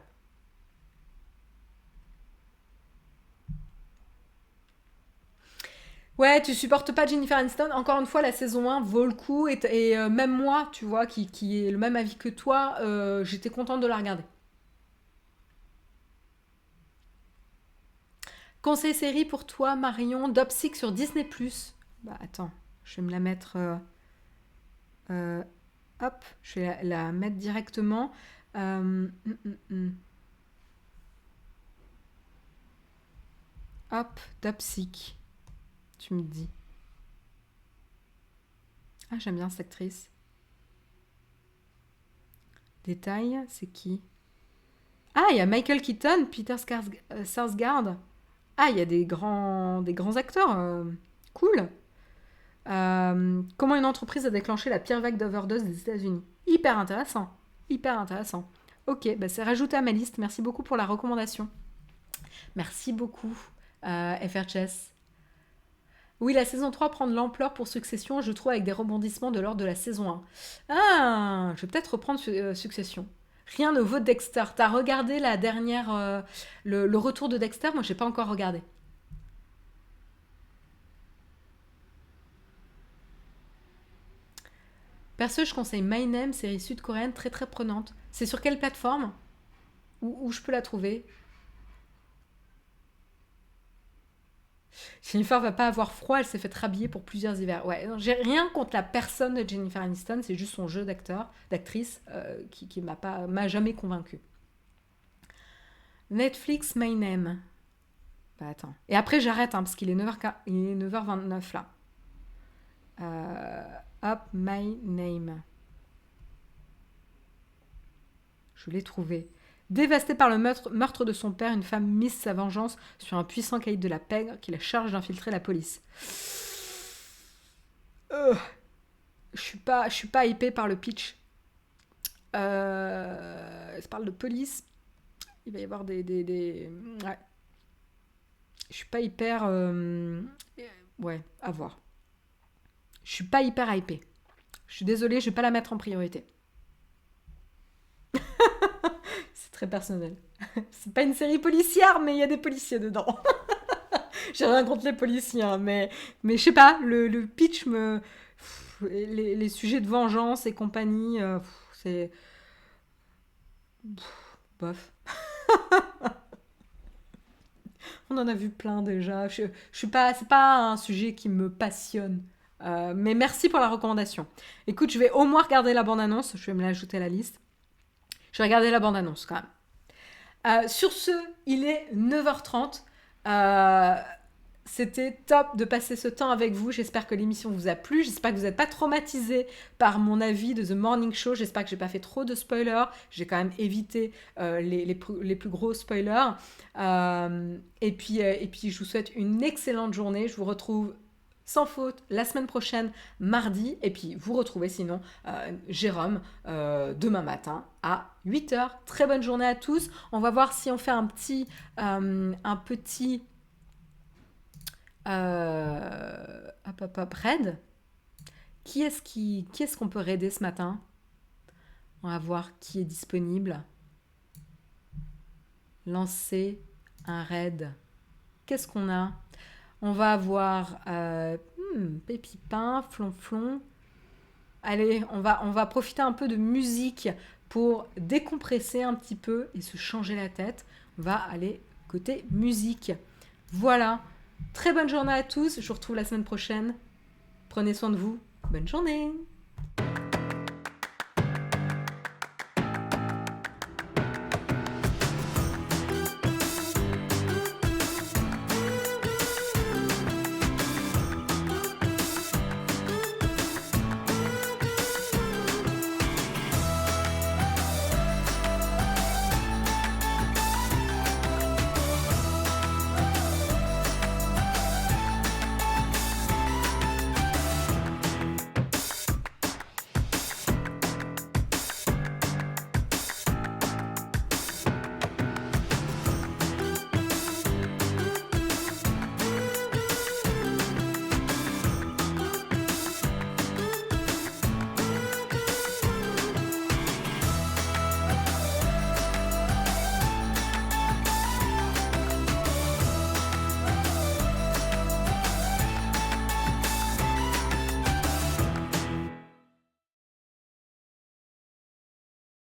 Speaker 1: Ouais, tu supportes pas Jennifer Aniston. Encore une fois, la saison 1 vaut le coup. Même moi, tu vois, qui est le même avis que toi, j'étais contente de la regarder. Conseil série pour toi, Marion, Dopsic sur Disney+. Bah attends, je vais me la mettre... euh, hop, je vais la mettre directement. Hum. Hop, Dopsic, tu me dis. Ah, j'aime bien cette actrice. Détail, c'est qui? Ah, il y a Michael Keaton, Peter Sarsgaard. Ah, il y a des grands acteurs. Cool. Comment une entreprise a déclenché la pire vague d'overdose des États-Unis? Hyper intéressant. Hyper intéressant. Ok, bah c'est rajouté à ma liste. Merci beaucoup pour la recommandation. Merci beaucoup, FRChess. Oui, la saison 3 prend de l'ampleur pour Succession, je trouve, avec des rebondissements de l'ordre de la saison 1. Ah, je vais peut-être reprendre Succession. Rien ne vaut Dexter. T'as regardé la dernière... le retour de Dexter? Moi, j'ai pas encore regardé. Perso, je conseille My Name, série sud-coréenne très très prenante. C'est sur quelle plateforme? Où je peux la trouver? Jennifer va pas avoir froid, elle s'est fait rhabiller pour plusieurs hivers. Ouais, non, j'ai rien contre la personne de Jennifer Aniston, c'est juste son jeu d'actrice, qui m'a jamais convaincu. Netflix My Name. Bah attends. Et après j'arrête, parce qu'il est 9h29 là. Hop, My Name. Je l'ai trouvé. Dévastée par le meurtre de son père, une femme mise sa vengeance sur un puissant caïd de la pègre qui la charge d'infiltrer la police. Je suis pas hypée par le pitch. Ça parle de police. Il va y avoir Ouais. Je suis pas hyper... Ouais, à voir. Je suis pas hyper hypée. Je suis désolée, je vais pas la mettre en priorité. C'est très personnel. C'est pas une série policière, mais il y a des policiers dedans. J'ai rien contre les policiers, mais je sais pas, le pitch me... Les sujets de vengeance et compagnie, c'est... Bof. On en a vu plein déjà. Je suis pas... C'est pas un sujet qui me passionne. Mais merci pour la recommandation. Écoute, je vais au moins regarder la bande-annonce. Je vais me l'ajouter à la liste. Je vais regarder la bande-annonce quand même. Sur ce, il est 9h30. C'était top de passer ce temps avec vous. J'espère que l'émission vous a plu. J'espère que vous n'êtes pas traumatisés par mon avis de The Morning Show. J'espère que j'ai pas fait trop de spoilers. J'ai quand même évité les plus gros spoilers. Et puis, je vous souhaite une excellente journée. Je vous retrouve sans faute la semaine prochaine, mardi. Et puis, vous retrouvez sinon Jérôme demain matin à 8h. Très bonne journée à tous. On va voir si on fait un petit raid. Qui est-ce qu'on peut raider ce matin? On va voir qui est disponible. Lancer un raid. Qu'est-ce qu'on a? On va avoir Pépipin, Flonflon. Allez, on va profiter un peu de musique pour décompresser un petit peu et se changer la tête. On va aller côté musique. Voilà. Très bonne journée à tous. Je vous retrouve la semaine prochaine. Prenez soin de vous. Bonne journée.